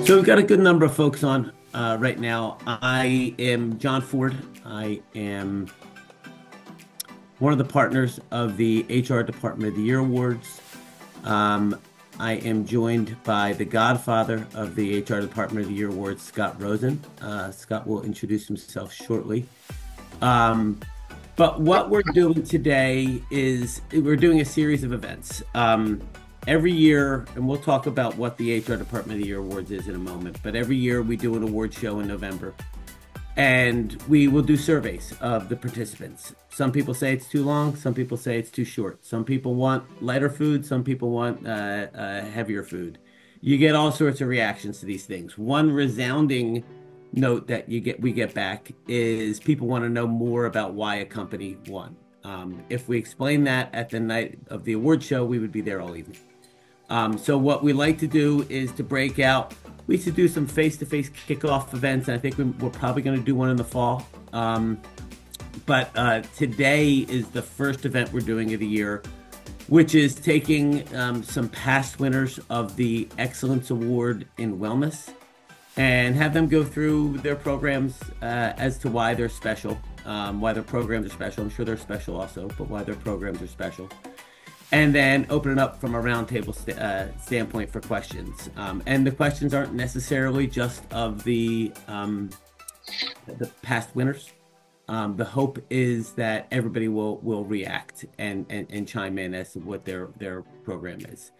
So we've got a good number of folks on right now. I am John Forde. I am one of the partners of the HR Department of the Year Awards. I am joined by the godfather of the HR Department of the Year Awards, Scott Rosen. Scott will introduce himself shortly. But what we're doing today is we're doing a series of events. Every year, and we'll talk about what the HR Department of the Year Awards is in a moment, but every year we do an award show in November. And we will do surveys of the participants. Some people say it's too long. Some people say it's too short. Some people want lighter food. Some people want heavier food. You get all sorts of reactions to these things. One resounding note that we get back is people want to know more about why a company won. If we explain that at the night of the award show, we would be there all evening. So what we like to do is to break out. We used to do some face-to-face kickoff events, and I think we're probably going to do one in the fall. But today is the first event we're doing of the year, which is taking some past winners of the Excellence Award in Wellness and have them go through their programs as to why they're special, why their programs are special. I'm sure they're special also, but why their programs are special. And then open it up from a roundtable standpoint for questions. And the questions aren't necessarily just of the past winners. The hope is that everybody will react and chime in as to what their program is.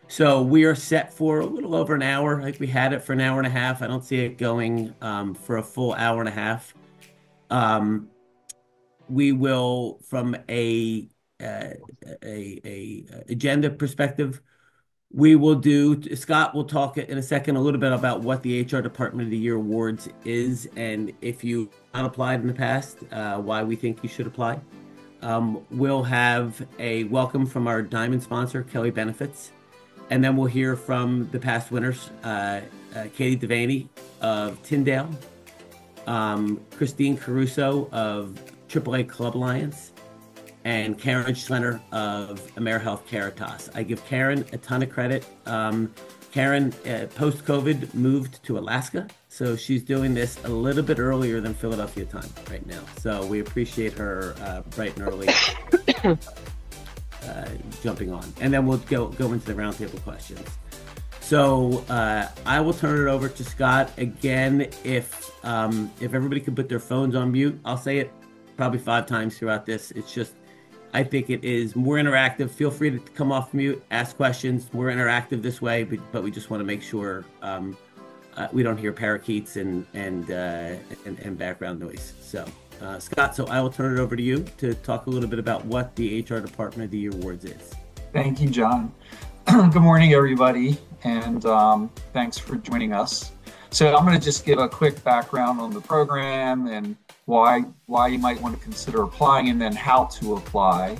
So we are set for a little over an hour. Like we had it for an hour and a half. I don't see it going for a full hour and a half. We will, from a agenda perspective, we will do, Scott will talk in a second a little bit about what the HR Department of the Year Awards is, and if you not applied in the past, why we think you should apply. We'll have a welcome from our diamond sponsor, Kelly Benefits, and then we'll hear from the past winners, Katie Devanney of Tyndale, Christine Caruso of AAA Club Alliance, and Karen Schlenner of AmeriHealth Caritas. I give Karen a ton of credit. Karen, post-COVID, moved to Alaska, so she's doing this a little bit earlier than Philadelphia time right now. So we appreciate her bright and early jumping on. And then we'll go into the roundtable questions. So I will turn it over to Scott again. If everybody could put their phones on mute, I'll say it probably 5 times throughout this. It's just, I think it is more interactive. Feel free to come off mute, ask questions. We're interactive this way, but we just want to make sure we don't hear parakeets and background noise. So, Scott, so I will turn it over to you to talk a little bit about what the HR Department of the Year Awards is. Thank you, John. Good morning, everybody, and thanks for joining us. So I'm going to just give a quick background on the program and why you might want to consider applying, and then how to apply.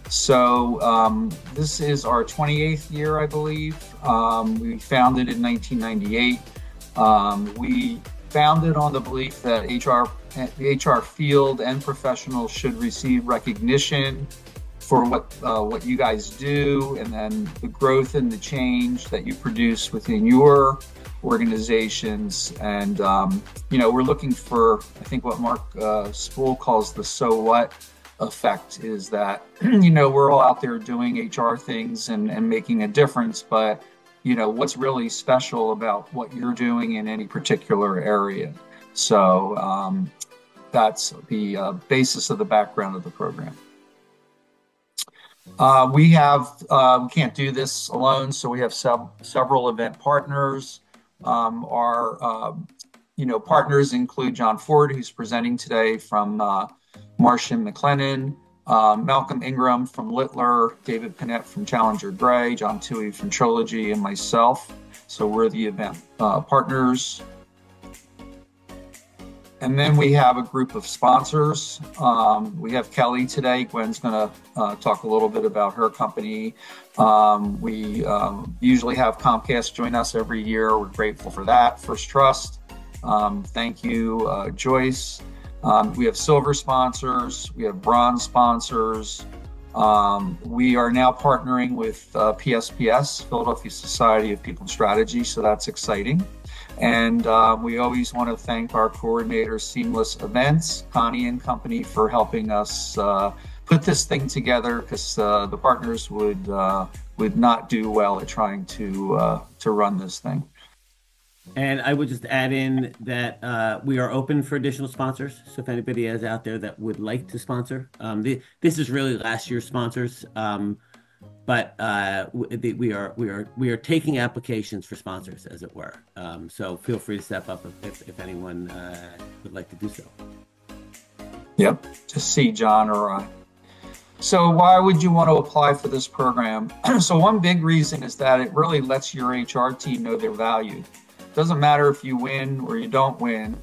So this is our 28th year, I believe. We founded in 1998. We founded on the belief that the HR field and professionals should receive recognition for what you guys do, and then the growth and the change that you produce within your organizations. And we're looking for, I think, what Mark Spool calls the "so what" effect, is that we're all out there doing HR things and making a difference, but what's really special about what you're doing in any particular area. So that's the basis of the background of the program. We can't do this alone, so we have several event partners. Our partners include John Forde, who's presenting today, from MarshMcLennan, Malcolm Ingram from Littler, David Panett from Challenger Gray, John Toohey from Trilogy, and myself. So we're the event partners. And then we have a group of sponsors. We have Kelly today. Gwen's going to talk a little bit about her company. We usually have Comcast join us every year. We're grateful for that. First Trust. Thank you, Joyce. We have silver sponsors. We have bronze sponsors. We are now partnering with PSPS, Philadelphia Society of People Strategy, so that's exciting. And we always want to thank our coordinator, Seamless Events, Connie and company, for helping us put this thing together, because the partners would not do well at trying to run this thing. And I would just add in that we are open for additional sponsors. So if anybody is out there that would like to sponsor, this is really last year's sponsors, but we are taking applications for sponsors, as it were. So feel free to step up if anyone would like to do so. Yep, just see John or I. So why would you want to apply for this program? So one big reason is that it really lets your HR team know they're valued. Doesn't matter if you win or you don't win.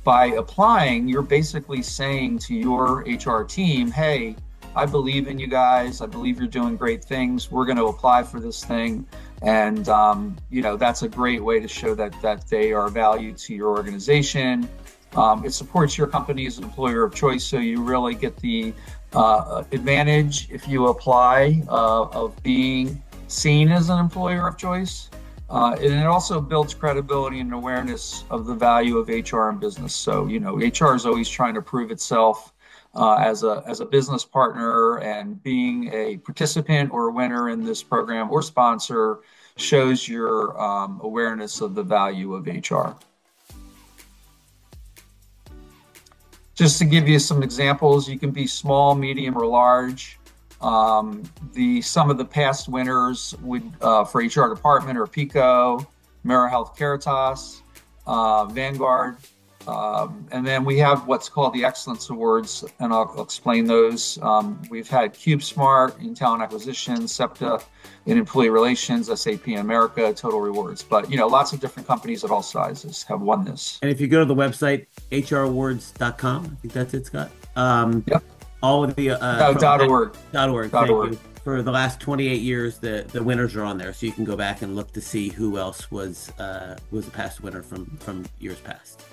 By applying, you're basically saying to your HR team, hey, I believe in you guys. I believe you're doing great things. We're going to apply for this thing. And, that's a great way to show that they are valued to your organization. It supports your company as an employer of choice. So you really get the advantage, if you apply, of being seen as an employer of choice. And it also builds credibility and awareness of the value of HR in business. So, HR is always trying to prove itself as a business partner, and being a participant or a winner in this program or sponsor shows your awareness of the value of HR. Just to give you some examples, you can be small, medium, or large. Some of the past winners would for HR department are PICO, AmeriHealth, Caritas, Vanguard, and then we have what's called the Excellence Awards, and I'll explain those. We've had CubeSmart in talent acquisition, SEPTA in employee relations, SAP in America, Total Rewards. But lots of different companies at all sizes have won this. And if you go to the website hrawards.com, I think that's it, Scott. Yep. All of the .org. Thank you. For the last 28 years, the winners are on there, so you can go back and look to see who else was a past winner from years past.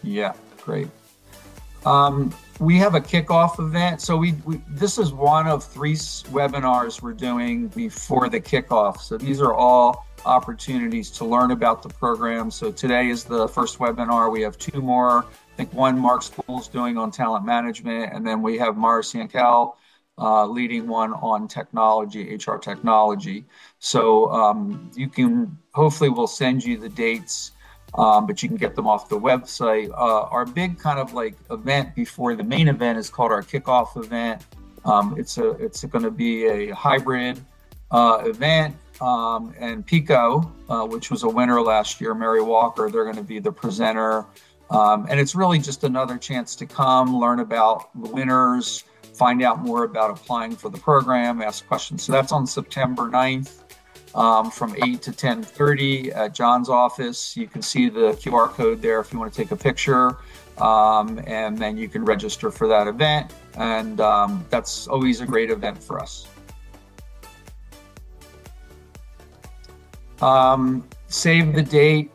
Yeah, great. We have a kickoff event. So this is one of 3 webinars we're doing before the kickoff. So these are all opportunities to learn about the program. So today is the first webinar. We have 2 more. I think one Mark Spool's doing on talent management, and then we have MarshMcLennan leading one on technology, HR technology. So you can, hopefully we'll send you the dates, but you can get them off the website. Our big kind of like event before the main event is called our kickoff event. It's going to be a hybrid event, and PICO, which was a winner last year, Mary Walker, they're going to be the presenter. And it's really just another chance to come learn about the winners, find out more about applying for the program, ask questions. So that's on September 9th from 8 to 10:30 at John's office. You can see the QR code there if you want to take a picture, and then you can register for that event. And that's always a great event for us. Save the date,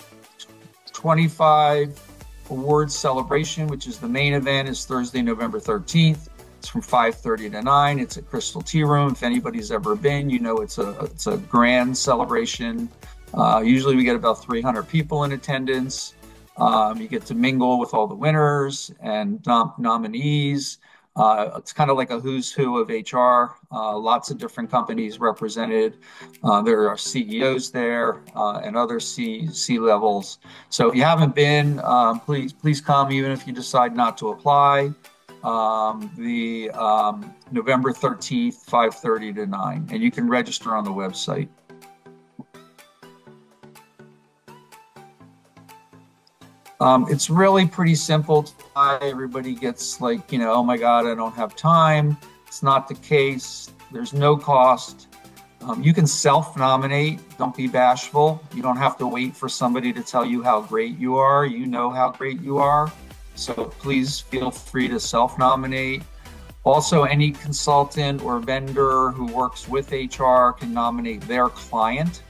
25 Awards celebration, which is the main event, is Thursday, November 13th. It's from 5:30 to 9. It's at Crystal Tea Room. If anybody's ever been, it's a grand celebration. Usually we get about 300 people in attendance. You get to mingle with all the winners and nominees. It's kind of like a who's who of HR. Lots of different companies represented. There are CEOs there and other C levels. So if you haven't been, please come, even if you decide not to apply. The November 13th, 5:30 to 9, and you can register on the website. It's really pretty simple to apply. Everybody gets like, oh my God, I don't have time. It's not the case. There's no cost. You can self-nominate. Don't be bashful. You don't have to wait for somebody to tell you how great you are. You know how great you are. So please feel free to self-nominate. Also, any consultant or vendor who works with HR can nominate their client.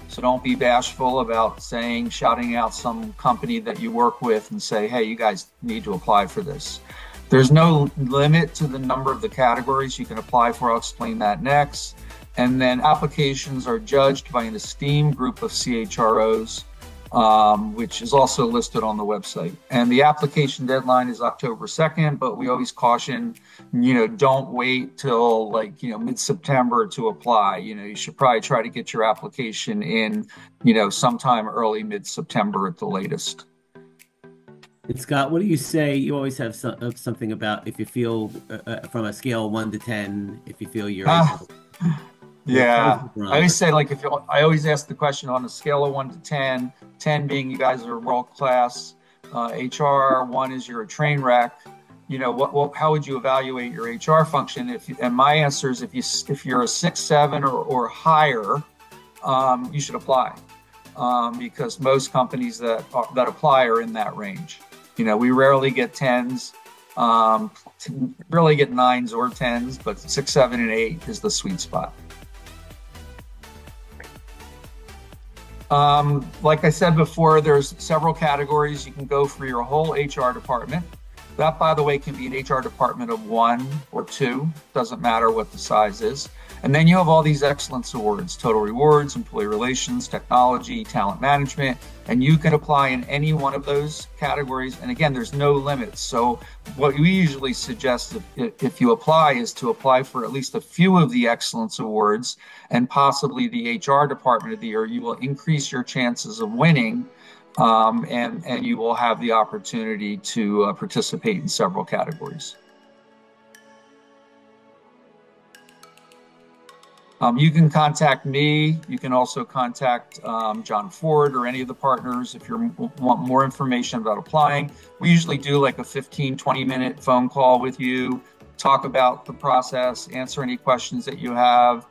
So don't be bashful about shouting out some company that you work with and say, hey, you guys need to apply for this. There's no limit to the number of the categories you can apply for. I'll explain that next. And then applications are judged by an esteemed group of CHROs. which is also listed on the website. And the application deadline is October 2nd, but we always caution, don't wait till mid-September to apply. You should probably try to get your application in, sometime early mid-September at the latest. And Scott, what do you say? You always have something about if you feel from a scale of 1 to 10, if you feel you're able. Yeah, I always say I always ask the question on a scale of 1 to 10, 10 being you guys are world class, HR, 1 is you're a train wreck. How would you evaluate your HR function? And my answer is if you're a 6, 7 or higher, you should apply, because most companies that apply are in that range. We rarely get 10s, rarely get 9s or 10s, but 6, 7, and 8 is the sweet spot. Like I said before, there's several categories you can go for your whole HR department. That, by the way, can be an HR department of 1 or 2, doesn't matter what the size is. And then you have all these excellence awards: total rewards, employee relations, technology, talent management, and you can apply in any one of those categories. And again, there's no limits. So what we usually suggest if you apply is to apply for at least a few of the excellence awards and possibly the HR department of the year. You will increase your chances of winning, and you will have the opportunity to participate in several categories. You can contact me. You can also contact John Forde or any of the partners if you want more information about applying. We usually do like a 15, 20-minute phone call with you, talk about the process, answer any questions that you have.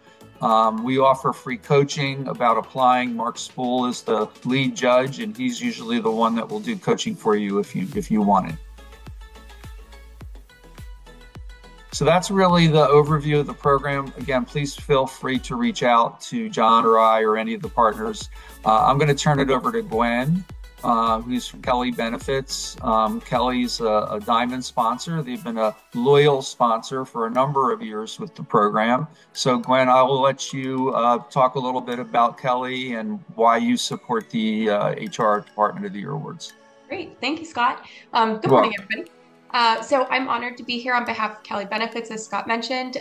We offer free coaching about applying. Mark Spool is the lead judge, and he's usually the one that will do coaching for you if you want it. So that's really the overview of the program. Again, please feel free to reach out to John or I or any of the partners. I'm going to turn it over to Gwen, who's from Kelly Benefits. Kelly's a diamond sponsor. They've been a loyal sponsor for a number of years with the program. So Gwen, I will let you talk a little bit about Kelly and why you support the HR Department of the Year Awards. Great. Thank you, Scott. Good morning, everybody. So I'm honored to be here on behalf of Kelly Benefits, as Scott mentioned.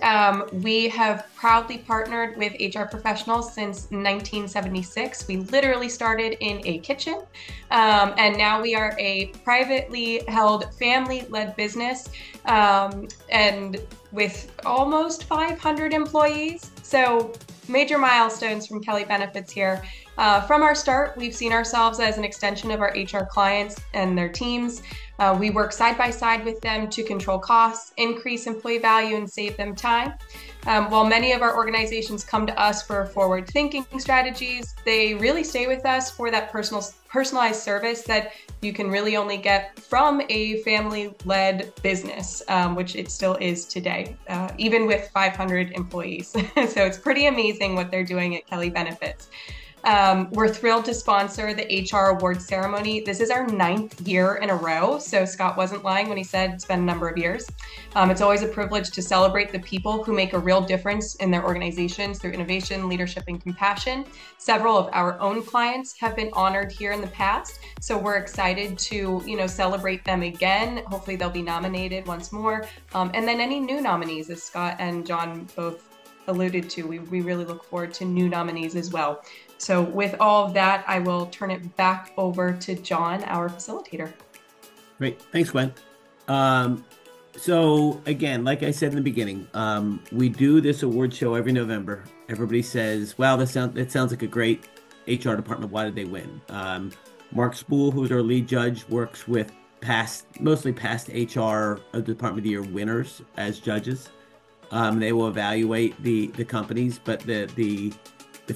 We have proudly partnered with HR professionals since 1976. We literally started in a kitchen, and now we are a privately held, family-led business, and with almost 500 employees. So major milestones from Kelly Benefits here. From our start, we've seen ourselves as an extension of our HR clients and their teams. We work side by side with them to control costs, increase employee value, and save them time. While many of our organizations come to us for forward-thinking strategies, they really stay with us for that personalized service that you can really only get from a family-led business, which it still is today, even with 500 employees. So it's pretty amazing what they're doing at Kelly Benefits. We're thrilled to sponsor the HR Awards ceremony. This is our 9th year in a row, so Scott wasn't lying when he said it's been a number of years. It's always a privilege to celebrate the people who make a real difference in their organizations through innovation, leadership, and compassion. Several of our own clients have been honored here in the past, so we're excited to, celebrate them again. Hopefully they'll be nominated once more. And then any new nominees, as Scott and John both alluded to, we really look forward to new nominees as well. So with all of that, I will turn it back over to John, our facilitator. Great. Thanks, Gwen. So again, like I said in the beginning, we do this award show every November. Everybody says, wow, that sounds like a great HR department. Why did they win? Mark Spool, who's our lead judge, works with mostly past HR Department of the Year winners as judges. They will evaluate the companies, but the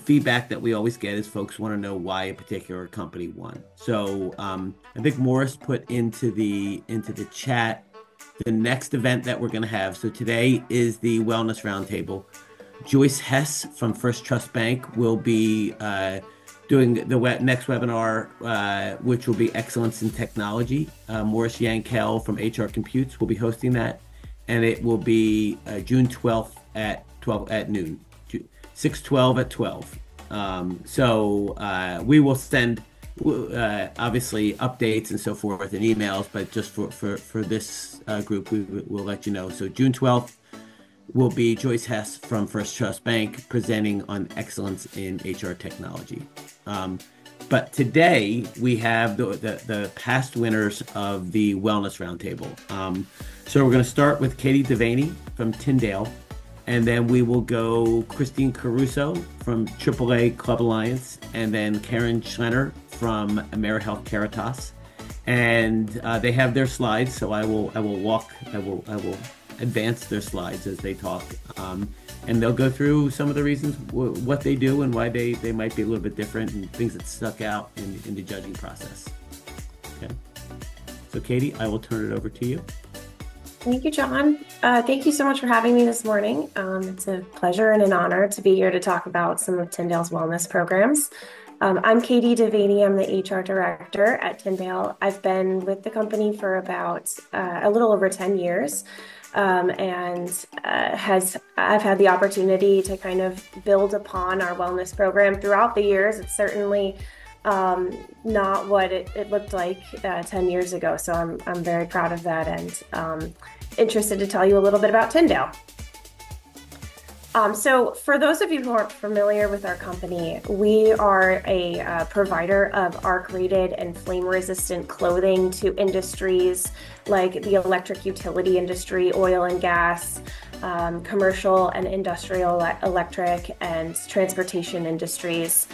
feedback that we always get is folks want to know why a particular company won. So I think Morris put into the chat the next event that we're going to have. So today is the Wellness Roundtable. Joyce Hess from First Trust Bank will be doing the next webinar, which will be Excellence in Technology. Morris Yankel from HR Computes will be hosting that, and it will be June 12th at noon. 6/12 at 12. So we will send obviously updates and so forth and emails, but just for this group, we'll let you know. So June 12th will be Joyce Hess from First Trust Bank presenting on excellence in HR technology. But today we have the past winners of the Wellness Roundtable. So we're going to start with Katie Devanney from Tyndale, and then we will go Christine Caruso from AAA Club Alliance, and then Karen Schlenner from AmeriHealth Caritas. And they have their slides, so I will advance their slides as they talk. And they'll go through some of the reasons what they do and why they might be a little bit different and things that stuck out in the judging process. Okay. So Katie, I will turn it over to you. Thank you, John. Thank you so much for having me this morning. It's a pleasure and an honor to be here to talk about some of Tyndale's wellness programs. I'm Katie Devanney. I'm the HR director at Tyndale. I've been with the company for about a little over 10 years. I've had the opportunity to kind of build upon our wellness program throughout the years. It's certainly not what it looked like 10 years ago. So I'm very proud of that and interested to tell you a little bit about Tyndale. So for those of you who aren't familiar with our company, we are a provider of arc-rated and flame-resistant clothing to industries like the electric utility industry, oil and gas, commercial and industrial electric, and transportation industries.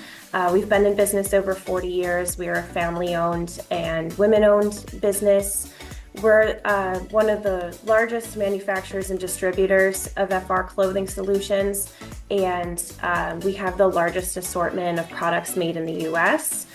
We've been in business over 40 years. We are a family-owned and women-owned business. We're one of the largest manufacturers and distributors of FR clothing solutions, and we have the largest assortment of products made in the U.S.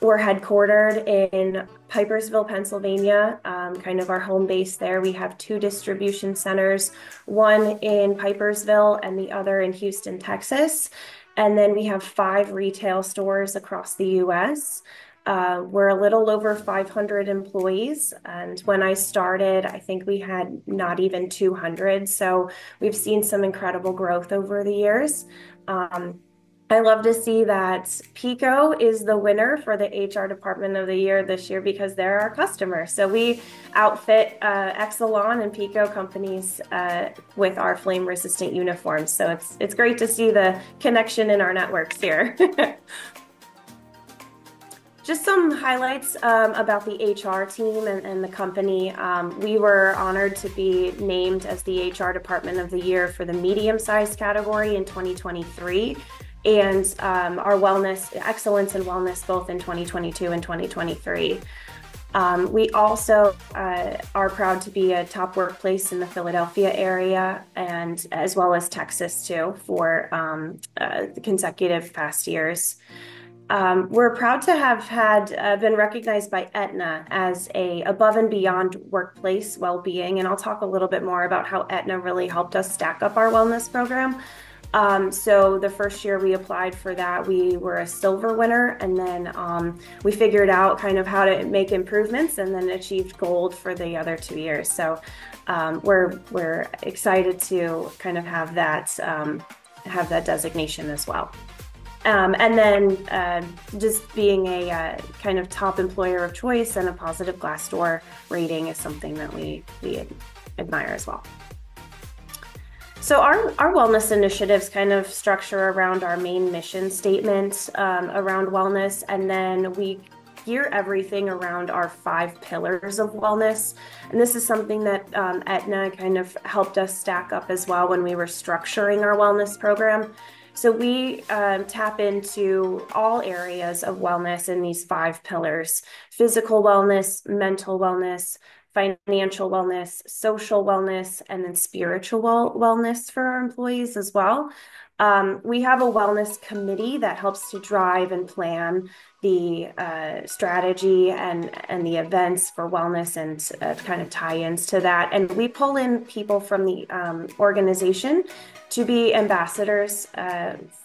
We're headquartered in Pipersville, Pennsylvania, kind of our home base there. We have 2 distribution centers, one in Pipersville and the other in Houston, Texas. And then we have 5 retail stores across the U.S. We're a little over 500 employees, and when I started, I think we had not even 200. So we've seen some incredible growth over the years. I love to see that Pico is the winner for the HR Department of the Year this year because they're our customer. So we outfit Exelon and Pico companies with our flame-resistant uniforms. So it's great to see the connection in our networks here. Just some highlights about the HR team and the company. We were honored to be named as the HR Department of the Year for the medium-sized category in 2023, and our wellness, excellence in wellness, both in 2022 and 2023. We also are proud to be a top workplace in the Philadelphia area, and as well as Texas too, for the consecutive past years. We're proud to have been recognized by Aetna as a above and beyond workplace well-being, and I'll talk a little bit more about how Aetna really helped us stack up our wellness program. So the first year we applied for that, we were a silver winner, and then we figured out kind of how to make improvements and then achieved gold for the other 2 years. So we're excited to kind of have that designation as well. And then just being a kind of top employer of choice and a positive Glassdoor rating is something that we admire as well. So our wellness initiatives kind of structure around our main mission statement around wellness, and then we gear everything around our 5 pillars of wellness. And this is something that Aetna kind of helped us stack up as well when we were structuring our wellness program. So we tap into all areas of wellness in these 5 pillars: physical wellness, mental wellness, financial wellness, social wellness, and then spiritual wellness for our employees as well. We have a wellness committee that helps to drive and plan the strategy and the events for wellness and kind of tie-ins to that. And we pull in people from the organization to be ambassadors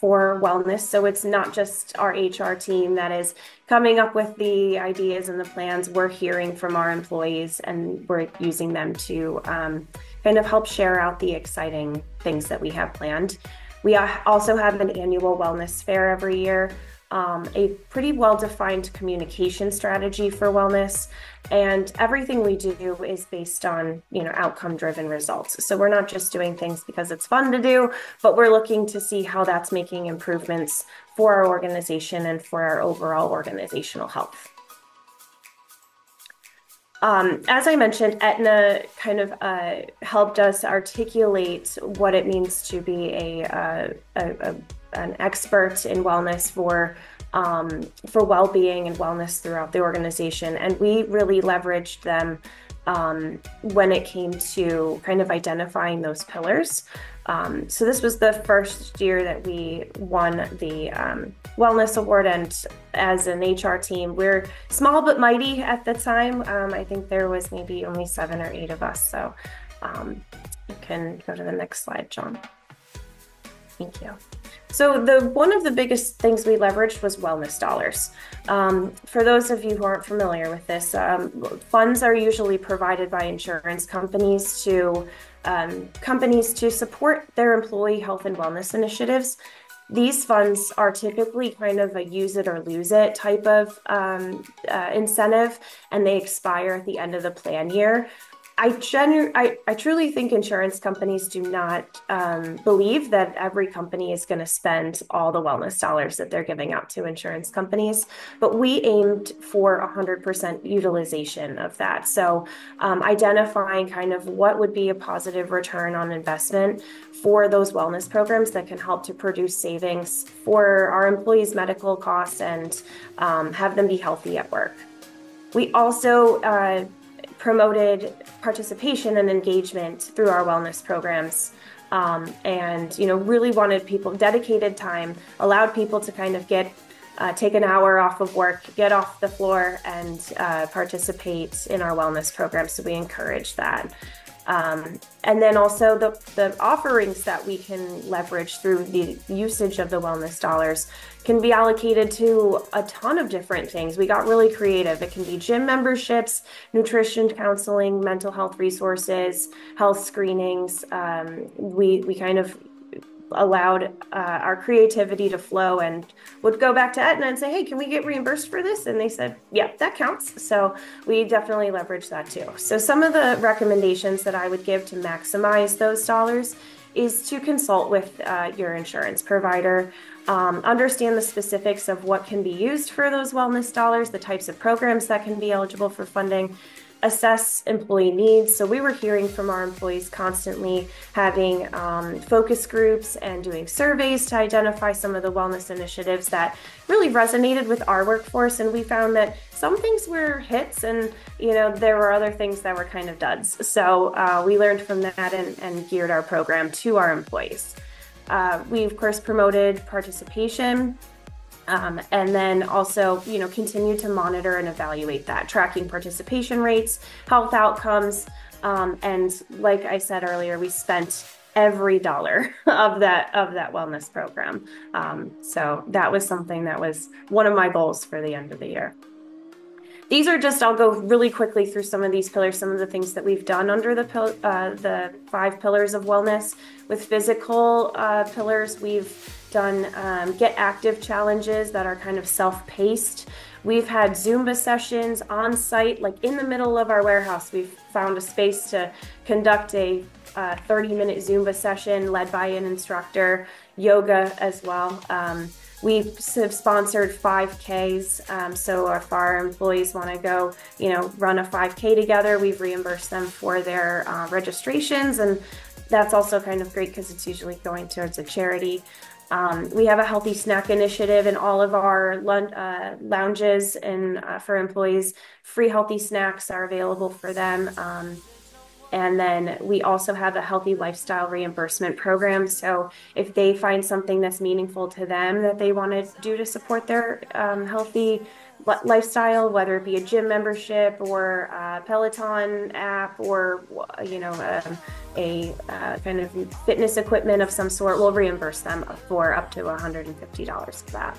for wellness. So it's not just our HR team that is coming up with the ideas and the plans. We're hearing from our employees, and we're using them to kind of help share out the exciting things that we have planned. We also have an annual wellness fair every year. a pretty well-defined communication strategy for wellness, and everything we do is based on, outcome-driven results. So we're not just doing things because it's fun to do, but we're looking to see how that's making improvements for our organization and for our overall organizational health. As I mentioned, Aetna kind of helped us articulate what it means to be an expert in wellness for well-being and wellness throughout the organization, and we really leveraged them when it came to kind of identifying those pillars. So this was the first year that we won the Wellness Award, and as an HR team, we're small but mighty at the time. I think there was maybe only 7 or 8 of us. So you can go to the next slide, John. Thank you. So one of the biggest things we leveraged was wellness dollars. For those of you who aren't familiar with this, funds are usually provided by insurance companies to support their employee health and wellness initiatives. These funds are typically kind of a use it or lose it type of incentive, and they expire at the end of the plan year. I truly think insurance companies do not believe that every company is going to spend all the wellness dollars that they're giving out to insurance companies, but we aimed for 100% utilization of that. So identifying kind of what would be a positive return on investment for those wellness programs that can help to produce savings for our employees' medical costs and have them be healthy at work. We also promoted participation and engagement through our wellness programs, and really wanted people, dedicated time, allowed people to kind of take an hour off of work, get off the floor, and participate in our wellness program. So we encourage that. And then also the offerings that we can leverage through the usage of the wellness dollars can be allocated to a ton of different things. We got really creative. It can be gym memberships, nutrition counseling, mental health resources, health screenings. We kind of allowed our creativity to flow and would go back to Aetna and say, hey, can we get reimbursed for this? And they said, yeah, that counts. So we definitely leverage that too. So some of the recommendations that I would give to maximize those dollars is to consult with your insurance provider, understand the specifics of what can be used for those wellness dollars, the types of programs that can be eligible for funding, assess employee needs. So we were hearing from our employees constantly, having focus groups and doing surveys to identify some of the wellness initiatives that really resonated with our workforce. And we found that some things were hits and, there were other things that were kind of duds. So we learned from that and geared our program to our employees. We, of course, promoted participation. And then also, continue to monitor and evaluate that, tracking participation rates, health outcomes. And like I said earlier, we spent every dollar of that wellness program. So that was something that was one of my goals for the end of the year. These are just, I'll go really quickly through some of these pillars, some of the things that we've done under the 5 pillars of wellness. With physical pillars, we've done get active challenges that are kind of self-paced. We've had Zumba sessions on site, like in the middle of our warehouse. We've found a space to conduct a 30-minute Zumba session led by an instructor, yoga as well. We have sponsored 5Ks, so if our employees want to go, run a 5K together, we've reimbursed them for their registrations, and that's also kind of great because it's usually going towards a charity. We have a healthy snack initiative in all of our lounges, and for employees, free healthy snacks are available for them. And then we also have a healthy lifestyle reimbursement program. So if they find something that's meaningful to them that they want to do to support their healthy lifestyle, whether it be a gym membership or a Peloton app or a kind of fitness equipment of some sort, we'll reimburse them for up to $150 for that.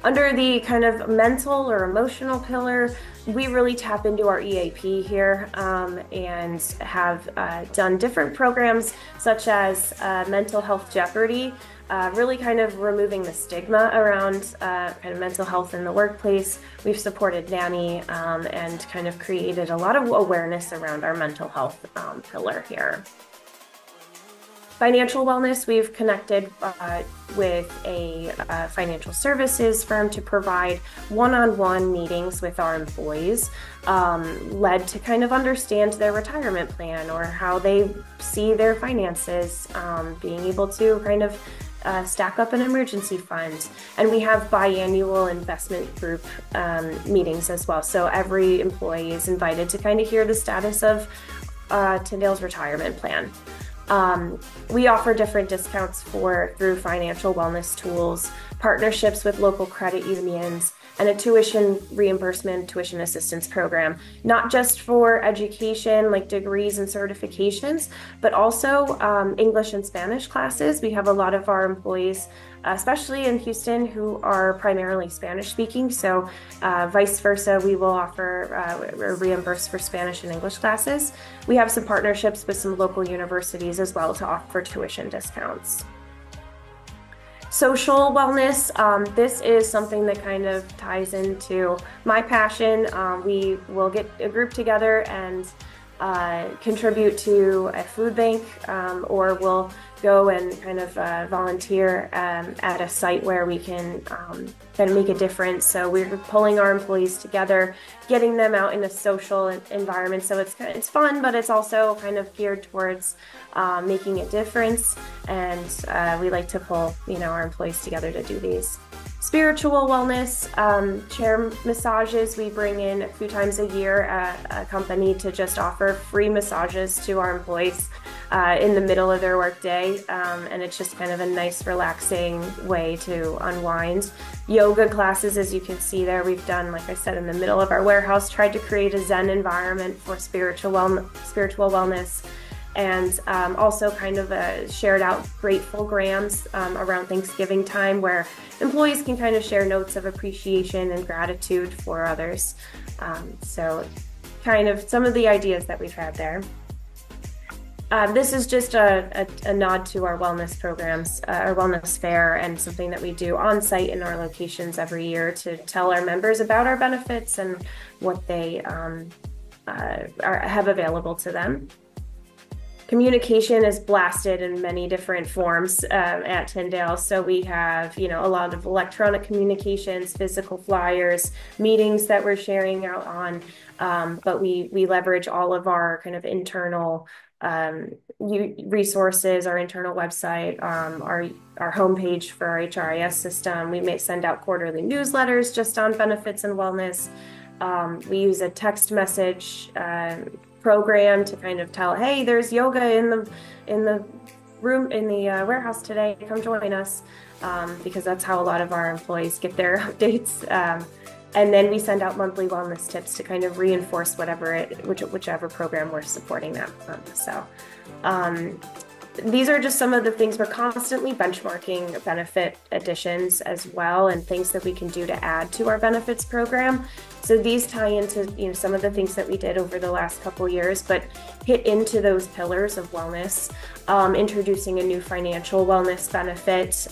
Under the kind of mental or emotional pillar, we really tap into our EAP here and have done different programs such as Mental Health Jeopardy, really kind of removing the stigma around kind of mental health in the workplace. We've supported NAMI and kind of created a lot of awareness around our mental health pillar here. Financial wellness, we've connected with a financial services firm to provide one-on-one meetings with our employees, led to kind of understand their retirement plan or how they see their finances, being able to kind of stack up an emergency fund. And we have biannual investment group meetings as well. So every employee is invited to kind of hear the status of Tyndale's retirement plan. We offer different discounts through financial wellness tools, partnerships with local credit unions, and a tuition reimbursement, tuition assistance program, not just for education like degrees and certifications, but also English and Spanish classes. We have a lot of our employees, especially in Houston, who are primarily Spanish speaking. So vice versa, we will offer or reimburse for Spanish and English classes. We have some partnerships with some local universities as well to offer tuition discounts. Social wellness, this is something that kind of ties into my passion. We will get a group together and contribute to a food bank, or we'll go and kind of volunteer at a site where we can kind of make a difference. So we're pulling our employees together, getting them out in a social environment. So it's fun, but it's also kind of geared towards making a difference. And we like to pull, our employees together to do these. Spiritual wellness, chair massages. We bring in a few times a year a company to just offer free massages to our employees in the middle of their workday, and it's just kind of a nice, relaxing way to unwind. Yoga classes, as you can see there, we've done, like I said, in the middle of our warehouse, tried to create a Zen environment for spiritual wellness. And also kind of shared out grateful grams around Thanksgiving time, where employees can kind of share notes of appreciation and gratitude for others. So kind of some of the ideas that we've had there. This is just a nod to our wellness programs, our wellness fair, and something that we do on site in our locations every year to tell our members about our benefits and what they have available to them. Communication is blasted in many different forms at Tyndale. So we have, a lot of electronic communications, physical flyers, meetings that we're sharing out on, but we leverage all of our kind of internal resources, our internal website, our homepage for our HRIS system. We may send out quarterly newsletters just on benefits and wellness. We use a text message program to kind of tell, hey, there's yoga in the room in the warehouse today, come join us, because that's how a lot of our employees get their updates. And then we send out monthly wellness tips to kind of reinforce whichever program we're supporting that month. So these are just some of the things. We're constantly benchmarking benefit additions as well, and things that we can do to add to our benefits program. So these tie into some of the things that we did over the last couple years, but hit into those pillars of wellness. Introducing a new financial wellness benefit.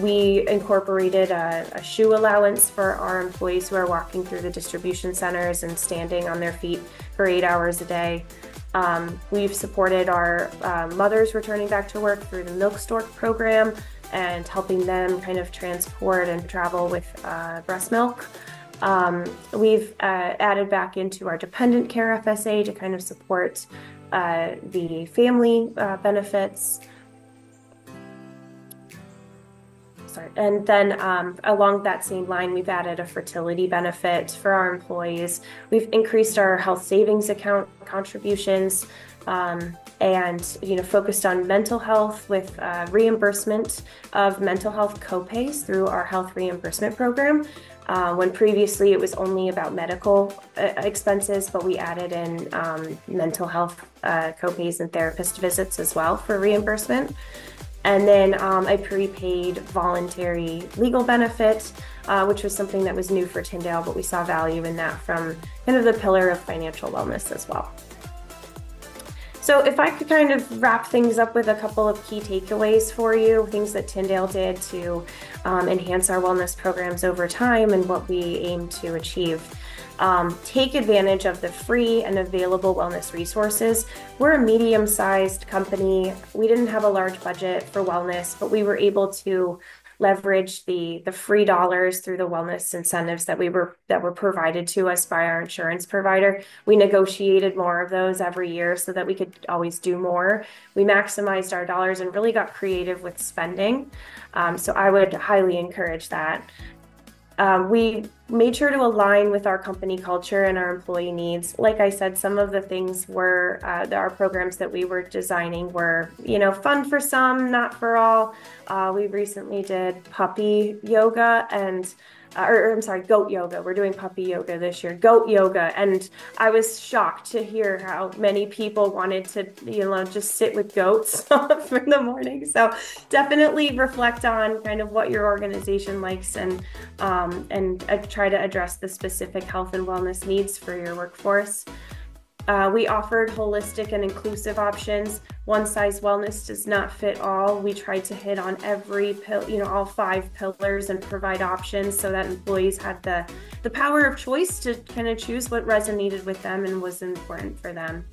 We incorporated a shoe allowance for our employees who are walking through the distribution centers and standing on their feet for 8 hours a day. We've supported our mothers returning back to work through the Milk Stork program and helping them kind of transport and travel with breast milk. We've added back into our dependent care FSA to kind of support the family benefits. And then along that same line, we've added a fertility benefit for our employees. We've increased our health savings account contributions and focused on mental health with reimbursement of mental health copays through our health reimbursement program. When previously it was only about medical expenses, but we added in mental health copays and therapist visits as well for reimbursement. And then a prepaid voluntary legal benefit, which was something that was new for Tyndale, but we saw value in that from kind of the pillar of financial wellness as well. So if I could kind of wrap things up with a couple of key takeaways for you, things that Tyndale did to enhance our wellness programs over time and what we aim to achieve. Take advantage of the free and available wellness resources. We're a medium-sized company. We didn't have a large budget for wellness, but we were able to leverage the free dollars through the wellness incentives that were provided to us by our insurance provider. We negotiated more of those every year so that we could always do more. We maximized our dollars and really got creative with spending. So I would highly encourage that. We made sure to align with our company culture and our employee needs. Like I said, some of the things were our programs that we were designing were, fun for some, not for all. We recently did puppy yoga and goat yoga. We're doing puppy yoga this year, goat yoga. And I was shocked to hear how many people wanted to, just sit with goats for the morning. So definitely reflect on kind of what your organization likes and try to address the specific health and wellness needs for your workforce. We offered holistic and inclusive options. One size wellness does not fit all. We tried to hit on all 5 pillars and provide options so that employees had the power of choice to kind of choose what resonated with them and was important for them.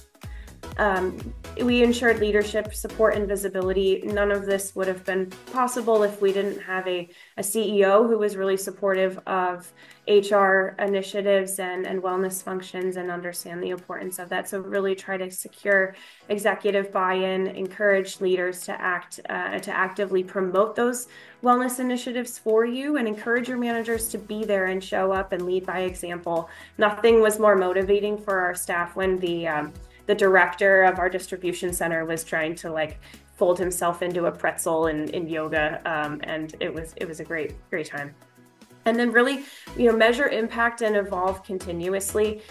We ensured leadership, support, and visibility. None of this would have been possible if we didn't have a CEO who was really supportive of HR initiatives and wellness functions and understand the importance of that. So really try to secure executive buy-in, encourage leaders to actively promote those wellness initiatives for you, and encourage your managers to be there and show up and lead by example. Nothing was more motivating for our staff when the director of our distribution center was trying to fold himself into a pretzel in yoga, and it was a great time. And then really, measure impact and evolve continuously.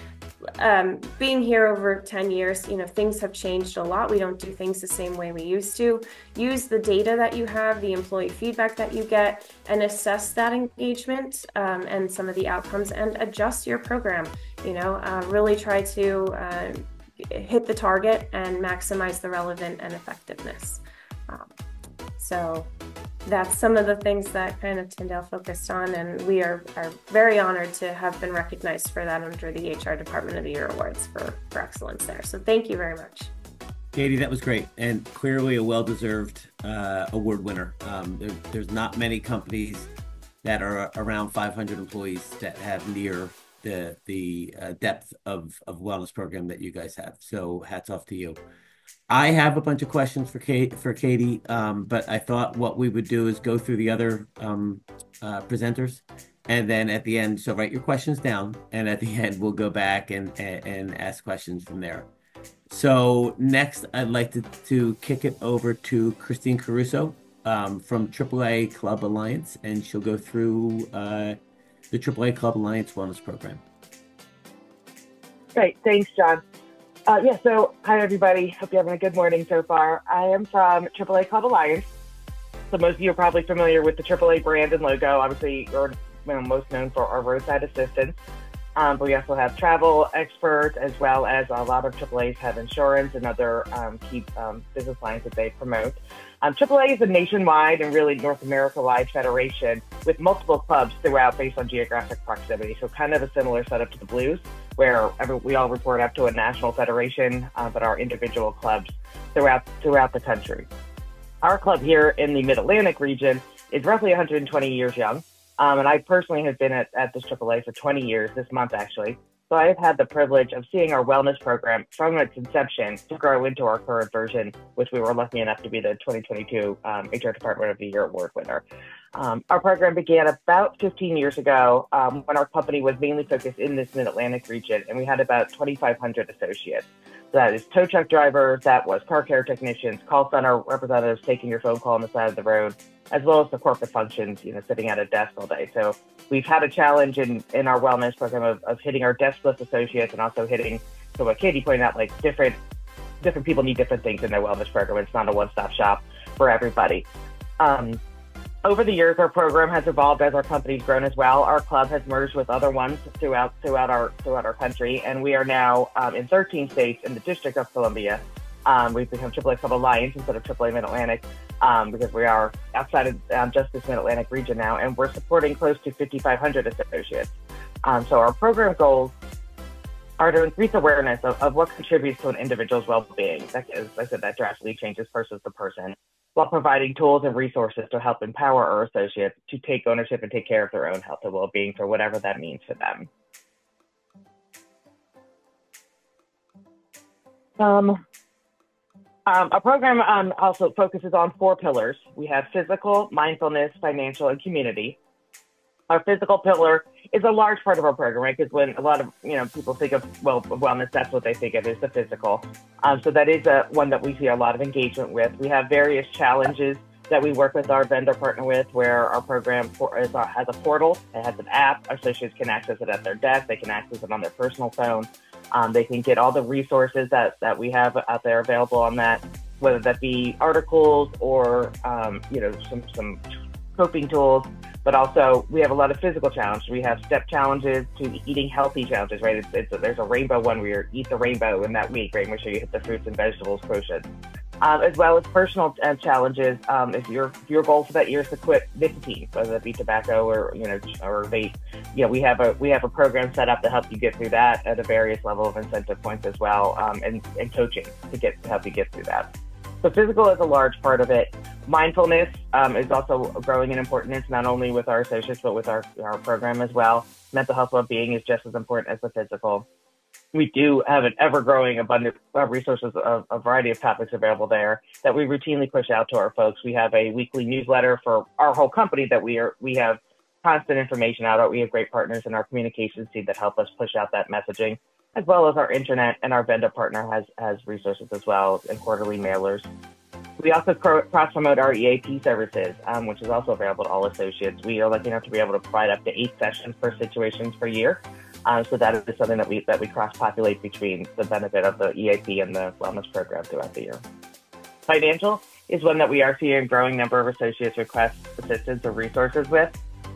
Being here over 10 years, things have changed a lot. We don't do things the same way we used to. Use the data that you have, the employee feedback that you get, and assess that engagement and some of the outcomes, and adjust your program. Really try to hit the target and maximize the relevance and effectiveness. So that's some of the things that kind of Tyndale focused on, and we are very honored to have been recognized for that under the HR Department of the Year Awards for excellence there. So thank you very much. Katie, that was great, and clearly a well-deserved award winner. There's not many companies that are around 500 employees that have near the depth of wellness program that you guys have. So hats off to you. I have a bunch of questions for Katie, but I thought what we would do is go through the other presenters, and then at the end, so write your questions down, and at the end we'll go back and ask questions from there. So next, I'd like to kick it over to Christine Caruso from AAA Club Alliance, and she'll go through the AAA Club Alliance Wellness Program. Great, thanks, John. So hi everybody. Hope you're having a good morning so far. I am from AAA Club Alliance. So most of you are probably familiar with the AAA brand and logo. Obviously, we're most known for our roadside assistance. But we also have travel experts, as well as a lot of AAAs have insurance and other key business lines that they promote. AAA is a nationwide and really North America-wide federation with multiple clubs throughout based on geographic proximity. So kind of a similar setup to the Blues, where we all report up to a national federation, but our individual clubs throughout the country. Our club here in the Mid-Atlantic region is roughly 120 years young. And I personally have been at this AAA for 20 years, this month actually. So I've had the privilege of seeing our wellness program from its inception to grow into our current version, which we were lucky enough to be the 2022 HR Department of the Year Award winner. Our program began about 15 years ago when our company was mainly focused in this Mid-Atlantic region, and we had about 2,500 associates. So that is tow truck drivers, that was car care technicians, call center representatives taking your phone call on the side of the road, as well as the corporate functions, sitting at a desk all day. So we've had a challenge in our wellness program of hitting our deskless associates and also hitting, so what Katie pointed out, like different people need different things in their wellness program. It's not a one-stop shop for everybody. Over the years, our program has evolved as our company's grown as well. Our club has merged with other ones throughout our country, and we are now in 13 states in the District of Columbia, We've become AAA Club Alliance instead of AAA Mid-Atlantic because we are outside of just this Mid-Atlantic region now, and we're supporting close to 5,500 associates. So our program goals are to increase awareness of what contributes to an individual's well-being. As I said, that drastically changes person to person, while providing tools and resources to help empower our associates to take ownership and take care of their own health and well-being for whatever that means for them. Our program also focuses on 4 pillars. We have physical, mindfulness, financial, and community. Our physical pillar is a large part of our program, right? Because when a lot of people think of wellness, that's what they think of is the physical. So that is one that we see a lot of engagement with. We have various challenges that we work with our vendor partner with, where our program has a portal, it has an app. Our associates can access it at their desk. They can access it on their personal phone. They can get all the resources that we have out there available on that, whether that be articles or some coping tools. But also, we have a lot of physical challenges. We have step challenges to eating healthy challenges, right? There's a rainbow one where you eat the rainbow in that week, right? Make sure you hit the fruits and vegetables quotient. As well as personal challenges. If your goal for that year is to quit nicotine, whether it be tobacco or vape, we have a program set up to help you get through that at a various level of incentive points as well, and coaching to help you get through that. So physical is a large part of it. Mindfulness is also growing in importance, not only with our associates, but with our program as well. Mental health well-being is just as important as the physical. We do have an ever-growing abundant resources of a variety of topics available there that we routinely push out to our folks. We have a weekly newsletter for our whole company that we have constant information out. We have great partners in our communications team that help us push out that messaging, as well as our internet, and our vendor partner has resources as well, and quarterly mailers. We also cross-promote our EAP services, which is also available to all associates. We are lucky enough to be able to provide up to 8 sessions per situations per year. So that is something that we cross-populate between the benefit of the EAP and the wellness program throughout the year. Financial is one that we are seeing a growing number of associates request assistance or resources with.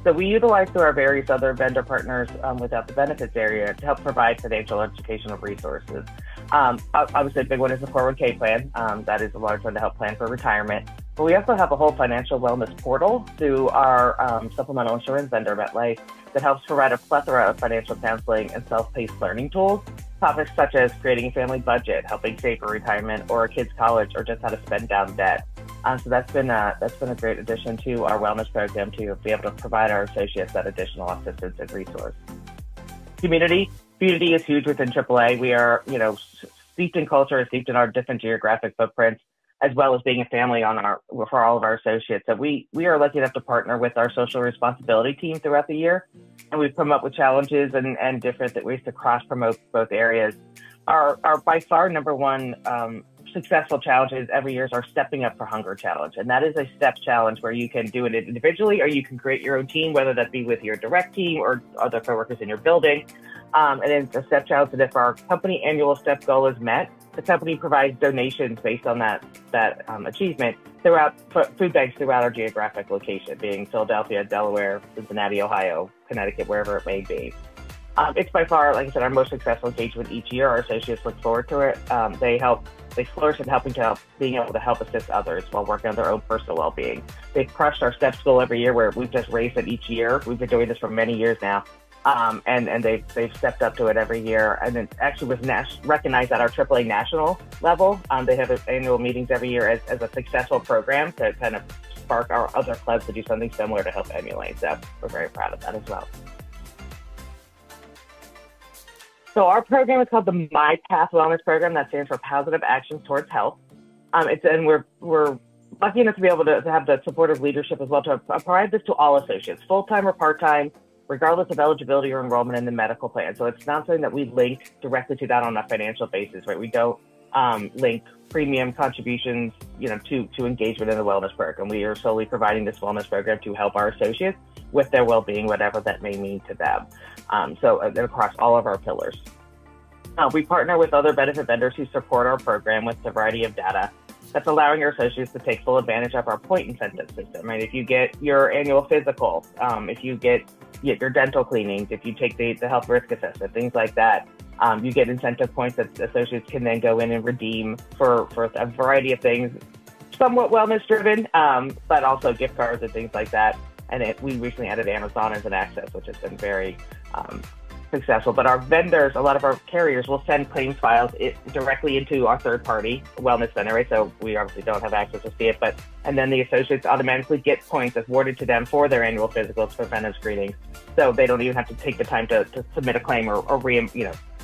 So we utilize through our various other vendor partners without the benefits area to help provide financial educational resources. Obviously, a big one is the 401k plan. That is a large one to help plan for retirement. But we also have a whole financial wellness portal through our supplemental insurance vendor, MetLife, that helps provide a plethora of financial counseling and self-paced learning tools. Topics such as creating a family budget, helping save for retirement or a kid's college, or just how to spend down debt. So that's been a great addition to our wellness program to be able to provide our associates that additional assistance and resource. Community is huge within AAA. We are, steeped in culture, steeped in our different geographic footprints, as well as being a family for all of our associates. So we are lucky enough to partner with our social responsibility team throughout the year, and we've come up with challenges and different ways to cross promote both areas. Our by far number one successful challenges every year is our Stepping Up for Hunger challenge. And that is a step challenge where you can do it individually, or you can create your own team, whether that be with your direct team or other coworkers in your building. And then it's a step challenge that if our company annual step goal is met, the company provides donations based on that achievement throughout food banks throughout our geographic location, being Philadelphia, Delaware, Cincinnati, Ohio, Connecticut, wherever it may be. It's by far, like I said, our most successful engagement each year. Our associates look forward to it. They flourish in being able to help assist others while working on their own personal well-being. They've crushed our STEPS goal every year, where we've just raised it each year. We've been doing this for many years now. And they've stepped up to it every year. And it actually was recognized at our AAA national level. They have annual meetings every year as a successful program to kind of spark our other clubs to do something similar to help emulate. So we're very proud of that as well. So our program is called the My Path Wellness Program. That stands for Positive Actions Towards Health. And we're lucky enough to be able to have the supportive leadership as well to provide this to all associates, full-time or part-time, regardless of eligibility or enrollment in the medical plan. So it's not something that we link directly to that on a financial basis, right? We don't link premium contributions, to engagement in the wellness program. We are solely providing this wellness program to help our associates with their well-being, whatever that may mean to them. So across all of our pillars. We partner with other benefit vendors who support our program with a variety of data that's allowing your associates to take full advantage of our point incentive system. Right? If you get your annual physical, if you get your dental cleanings, if you take the health risk assessment, things like that, You get incentive points that associates can then go in and redeem for a variety of things, somewhat wellness driven, but also gift cards and things like that. And we recently added Amazon as an access, which has been very successful. But our vendors, a lot of our carriers will send claims files directly into our third-party wellness center, right? So we obviously don't have access to see it, and then the associates automatically get points awarded to them for their annual physicals, preventive screenings. So they don't even have to take the time to submit a claim or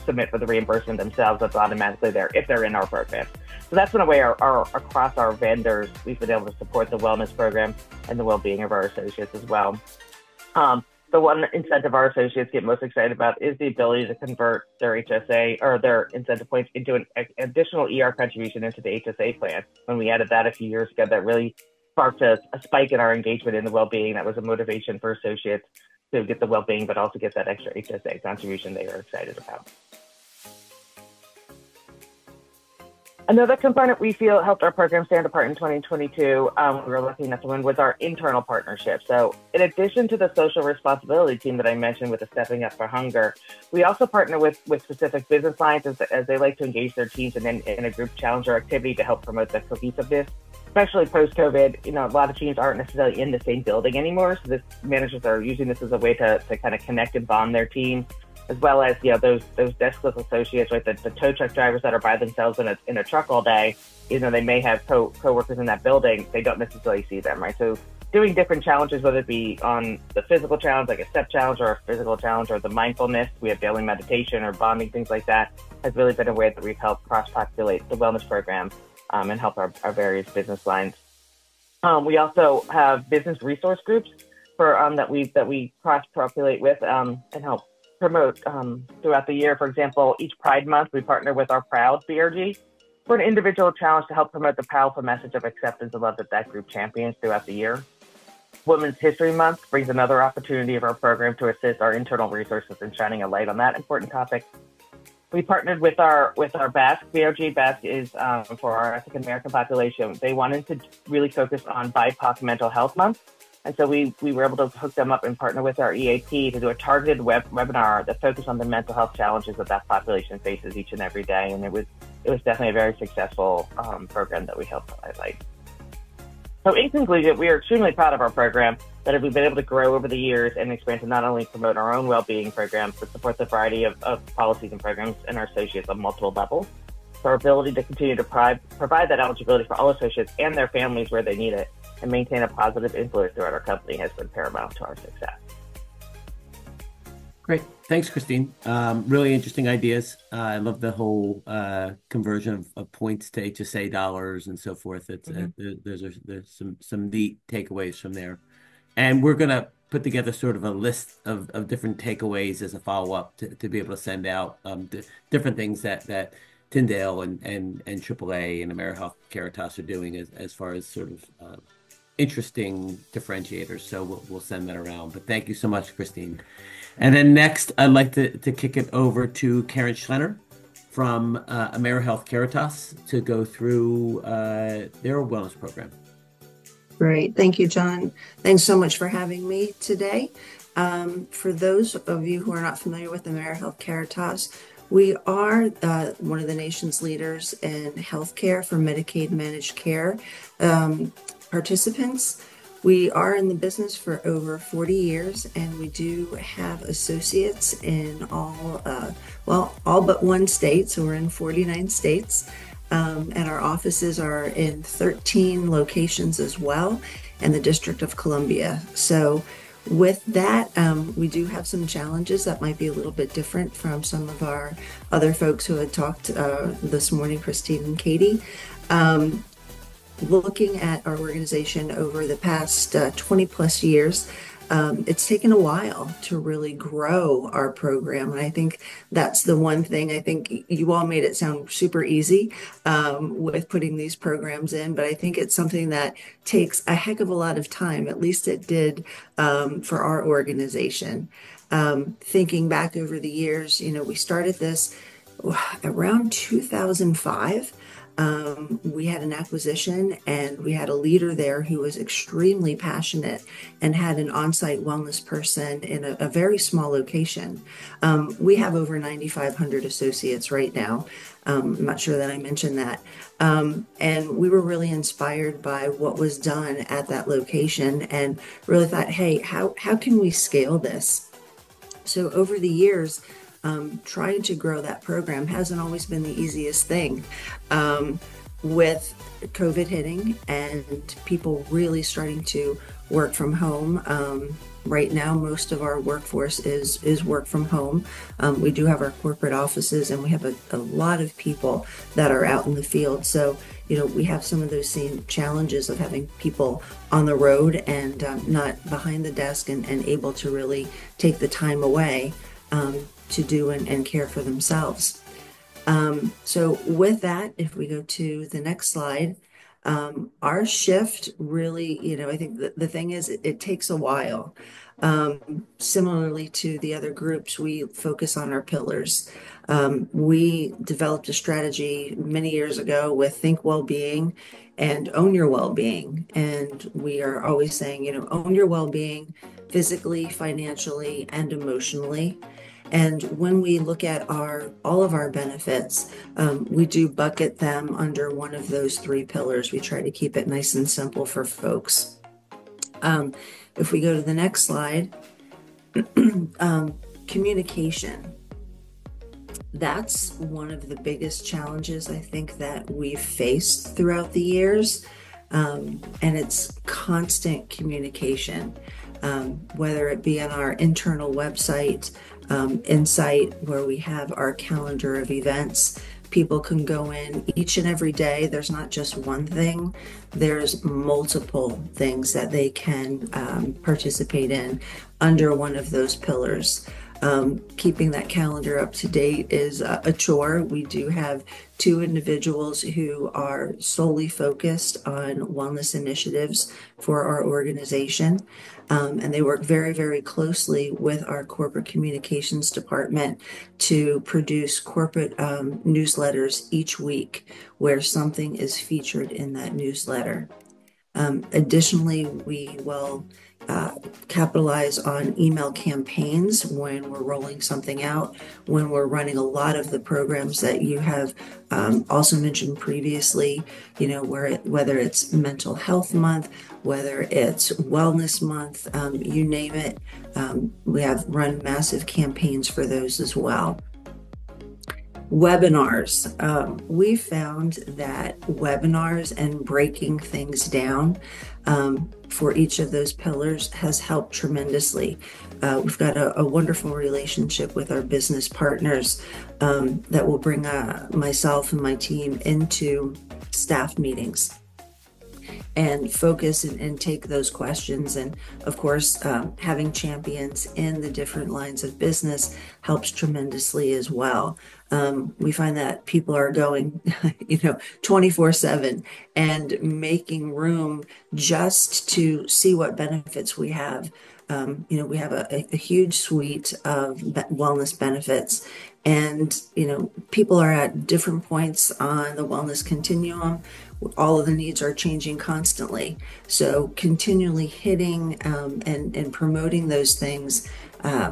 submit for the reimbursement themselves. That's automatically there if they're in our program. So that's been a way across our vendors, we've been able to support the wellness program and the well-being of our associates as well. The one incentive our associates get most excited about is the ability to convert their HSA or their incentive points into an additional ER contribution into the HSA plan. When we added that a few years ago, that really sparked a spike in our engagement in the well-being. That was a motivation for associates to get the well-being, but also get that extra HSA contribution they were excited about. Another component we feel helped our program stand apart in 2022, we were lucky enough to win, was our internal partnership. So in addition to the social responsibility team that I mentioned with the Stepping Up for Hunger, we also partner with specific business lines as they like to engage their teams in a group challenge or activity to help promote the cohesiveness, especially post-COVID. A lot of teams aren't necessarily in the same building anymore. So managers are using this as a way to kind of connect and bond their team, as well as those deskless associates, right? The tow truck drivers that are by themselves in a truck all day, they may have co-workers in that building, they don't necessarily see them, right? So doing different challenges, whether it be on the physical challenge, like a step challenge, or a physical challenge, or the mindfulness, we have daily meditation or bonding, things like that, has really been a way that we've helped cross-populate the wellness program and help our various business lines. We also have business resource groups that we cross-populate with and help promote throughout the year. For example, each Pride Month, we partner with our Proud BRG for an individual challenge to help promote the powerful message of acceptance and love that group champions throughout the year. Women's History Month brings another opportunity of our program to assist our internal resources in shining a light on that important topic. We partnered with our Basque BRG. Basque is for our African American population. They wanted to really focus on BIPOC Mental Health Month. And so we were able to hook them up and partner with our EAP to do a targeted webinar that focused on the mental health challenges that population faces each and every day. And it was definitely a very successful program that we helped highlight. So in conclusion, we are extremely proud of our program that we've been able to grow over the years and expand to not only promote our own well-being programs, but support the variety of policies and programs and our associates on multiple levels. So our ability to continue to provide that eligibility for all associates and their families where they need it, and maintain a positive influence throughout our company has been paramount to our success. Great. Thanks, Christine. Really interesting ideas. I love the whole conversion of points to HSA dollars and so forth. There's some neat takeaways from there. And we're going to put together sort of a list of different takeaways as a follow-up to be able to send out different things that Tyndale and AAA and AmeriHealth Caritas are doing as far as sort of interesting differentiators. So we'll send that around. But thank you so much, Christine. And then next, I'd like to kick it over to Karen Schlenner from AmeriHealth Caritas to go through their wellness program. Great. Thank you, John. Thanks so much for having me today. For those of you who are not familiar with AmeriHealth Caritas, we are one of the nation's leaders in healthcare for Medicaid managed care participants. We are in the business for over 40 years, and we do have associates in all but one state. So we're in 49 states, and our offices are in 13 locations as well in the District of Columbia. So with that, we do have some challenges that might be a little bit different from some of our other folks who had talked this morning, Christine and Katie. Looking at our organization over the past 20 plus years, it's taken a while to really grow our program. And I think that's the one thing. I think you all made it sound super easy with putting these programs in, but I think it's something that takes a heck of a lot of time. At least it did for our organization. Thinking back over the years, we started this around 2005. We had an acquisition, and we had a leader there who was extremely passionate and had an on-site wellness person in a very small location. We have over 9,500 associates right now. I'm not sure that I mentioned that. And we were really inspired by what was done at that location and really thought, hey, how can we scale this? So over the years, trying to grow that program hasn't always been the easiest thing. With COVID hitting and people really starting to work from home, right now most of our workforce is work from home. We do have our corporate offices, and we have a lot of people that are out in the field. So, we have some of those same challenges of having people on the road and not behind the desk and able to really take the time away to do and care for themselves. So with that, if we go to the next slide, our shift really, I think the thing is it takes a while. Similarly to the other groups, we focus on our pillars. We developed a strategy many years ago with Think Well-Being and Own Your Well-Being. And we are always saying, own your well-being physically, financially, and emotionally. And when we look at all of our benefits, we do bucket them under one of those three pillars. We try to keep it nice and simple for folks. If we go to the next slide, communication. That's one of the biggest challenges I think that we've faced throughout the years. And it's constant communication, whether it be on our internal website, Insight, where we have our calendar of events. People can go in each and every day. There's not just one thing. There's multiple things that they can participate in under one of those pillars. Keeping that calendar up to date is a chore. We do have two individuals who are solely focused on wellness initiatives for our organization. And they work very, very closely with our corporate communications department to produce corporate newsletters each week where something is featured in that newsletter. Additionally, we will capitalize on email campaigns when we're rolling something out, when we're running a lot of the programs that you have also mentioned previously, whether it's mental health month, whether it's wellness month, you name it. We have run massive campaigns for those as well. Webinars. We found that webinars and breaking things down for each of those pillars has helped tremendously. We've got a wonderful relationship with our business partners that will bring myself and my team into staff meetings and focus and take those questions. And of course, having champions in the different lines of business helps tremendously as well. We find that people are going, 24/7 and making room just to see what benefits we have. We have a huge suite of wellness benefits, and, people are at different points on the wellness continuum. All of the needs are changing constantly. So continually hitting and promoting those things,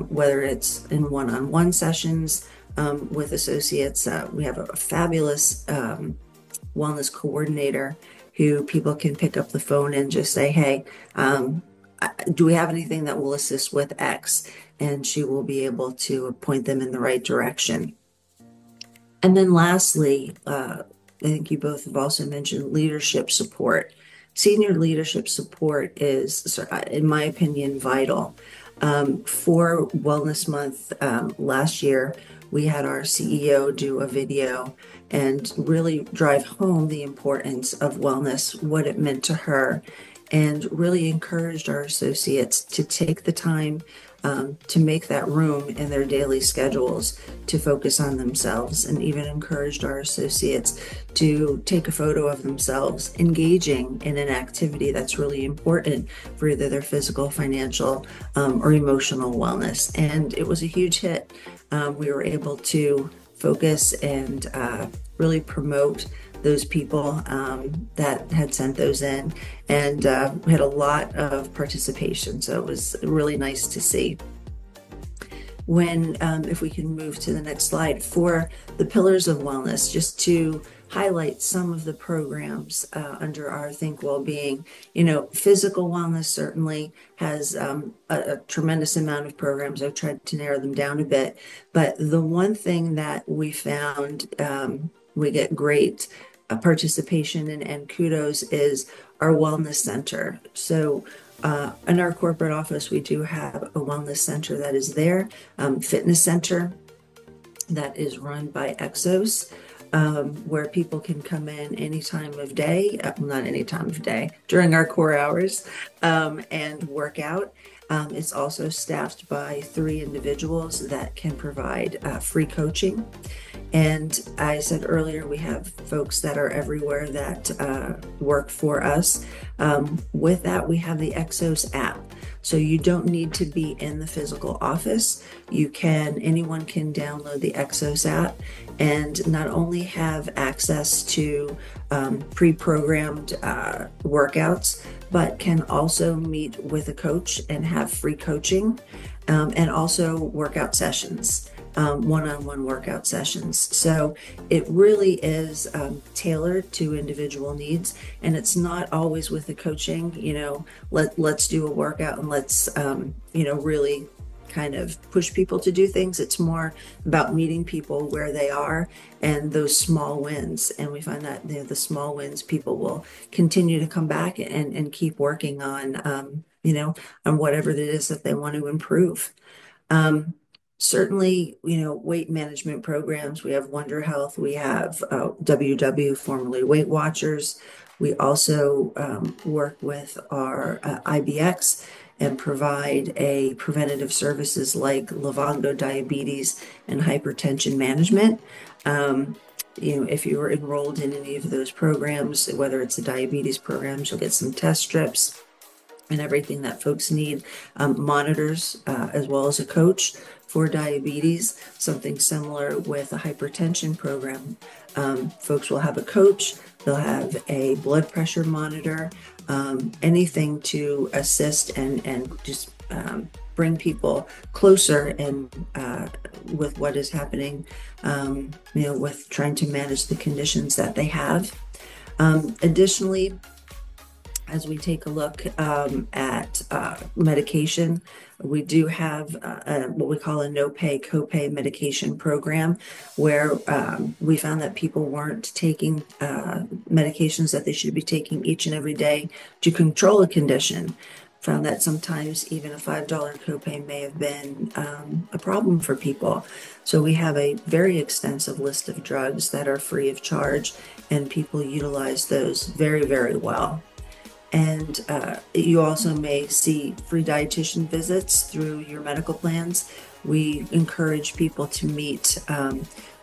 whether it's in one-on-one sessions with associates. We have a fabulous wellness coordinator who people can pick up the phone and just say, hey, do we have anything that will assist with X? And she will be able to point them in the right direction. And then lastly, I think you both have also mentioned leadership support. Senior leadership support is, in my opinion, vital. For Wellness Month last year, we had our CEO do a video and really drive home the importance of wellness, what it meant to her, and really encouraged our associates to take the time to make that room in their daily schedules to focus on themselves, and even encouraged our associates to take a photo of themselves engaging in an activity that's really important for either their physical, financial, or emotional wellness. And it was a huge hit. We were able to focus and really promote those people that had sent those in, and we had a lot of participation. So it was really nice to see. When, if we can move to the next slide, for the pillars of wellness, just to highlight some of the programs under our Think Wellbeing. Physical wellness certainly has a tremendous amount of programs. I've tried to narrow them down a bit, but the one thing that we found we get great participation and kudos is our wellness center. So in our corporate office, we do have a wellness center that is there, fitness center that is run by Exos, where people can come in any time of day, not any time of day, during our core hours, and work out. It's also staffed by 3 individuals that can provide free coaching. And I said earlier, we have folks that are everywhere that work for us. With that, we have the Exos app. So you don't need to be in the physical office. Anyone can download the Exos app and not only have access to pre-programmed workouts, but can also meet with a coach and have free coaching, and also workout sessions. One-on-one workout sessions. So it really is tailored to individual needs, and it's not always with the coaching, let's do a workout and let's, really kind of push people to do things. It's more about meeting people where they are and those small wins. And we find that the small wins, people will continue to come back and keep working on, on whatever it is that they want to improve. Certainly, weight management programs. We have Wonder Health. We have WW, formerly Weight Watchers. We also work with our IBX and provide a preventative services like Livongo diabetes and hypertension management. If you were enrolled in any of those programs, whether it's the diabetes programs, you'll get some test strips and everything that folks need, monitors, as well as a coach for diabetes, something similar with a hypertension program. Folks will have a coach, they'll have a blood pressure monitor, anything to assist and just bring people closer and with what is happening, with trying to manage the conditions that they have. Additionally, as we take a look at medication, we do have what we call a no-pay, co-pay medication program, where we found that people weren't taking medications that they should be taking each and every day to control a condition. Found that sometimes even a $5 copay may have been a problem for people. So we have a very extensive list of drugs that are free of charge, and people utilize those very, very well. And you also may see free dietitian visits through your medical plans. We encourage people to meet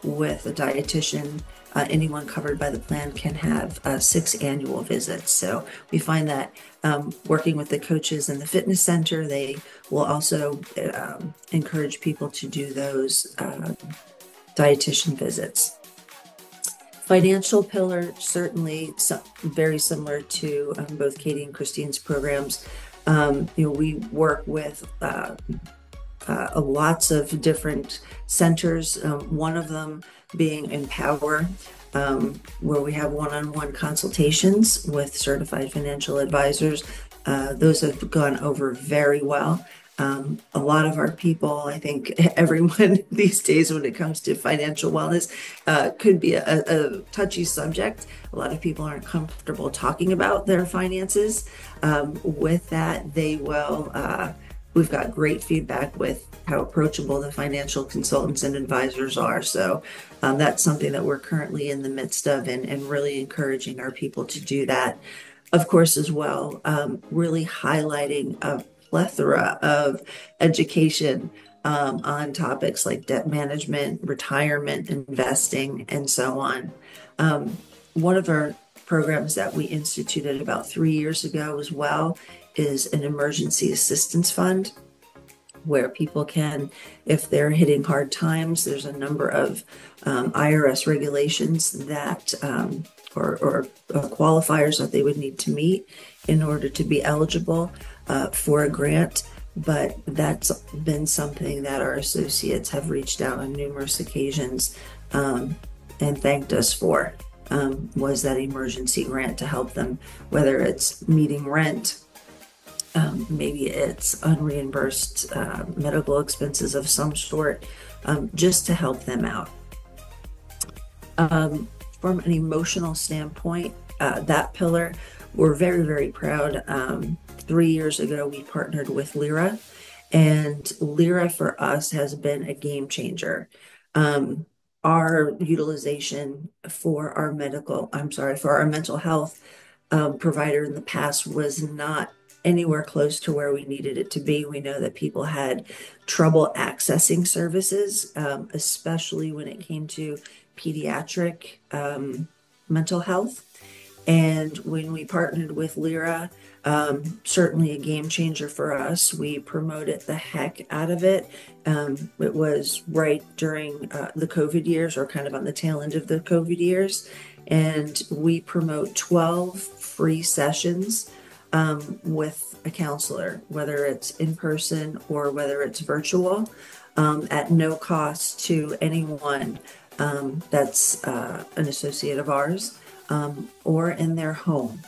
with a dietitian. Anyone covered by the plan can have 6 annual visits. So we find that working with the coaches in the fitness center, they will also encourage people to do those dietitian visits. Financial pillar, certainly very similar to both Katie and Christine's programs. We work with lots of different centers, one of them being Empower, where we have one-on-one consultations with certified financial advisors. Those have gone over very well. A lot of our people, I think everyone these days when it comes to financial wellness, could be a touchy subject. A lot of people aren't comfortable talking about their finances. With that, they will, we've got great feedback with how approachable the financial consultants and advisors are. So that's something that we're currently in the midst of and really encouraging our people to do that. Of course, as well, really highlighting a plethora of education on topics like debt management, retirement, investing, and so on. One of our programs that we instituted about 3 years ago as well is an emergency assistance fund. where people can, if they're hitting hard times, there's a number of IRS regulations that or qualifiers that they would need to meet in order to be eligible for a grant. But that's been something that our associates have reached out on numerous occasions and thanked us for, was that emergency grant to help them, whether it's meeting rent, maybe it's unreimbursed medical expenses of some sort, just to help them out. From an emotional standpoint, that pillar, we're very, very proud. 3 years ago, we partnered with Lyra, and Lyra for us has been a game changer. Our utilization for our mental health provider in the past was not anywhere close to where we needed it to be. We know that people had trouble accessing services, especially when it came to pediatric mental health. And when we partnered with Lyra, certainly a game changer for us. We promoted the heck out of it. It was right during the COVID years, or kind of on the tail end of the COVID years. And we promote 12 free sessions with a counselor, whether it's in person or whether it's virtual, at no cost to anyone that's an associate of ours, or in their home.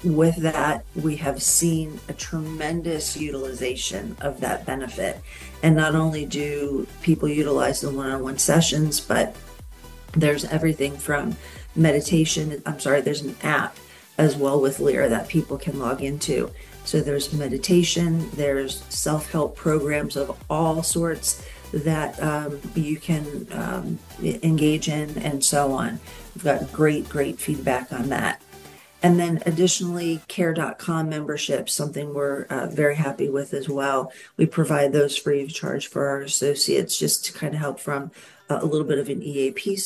With that, we have seen a tremendous utilization of that benefit. And not only do people utilize the one-on-one sessions, but there's everything from meditation. There's an app as well with Lyra that people can log into. So there's meditation, there's self-help programs of all sorts that you can engage in, and so on. We've got great feedback on that. And then additionally, care.com memberships, something we're very happy with as well. We provide those free of charge for our associates, just to kind of help from a little bit of an EAP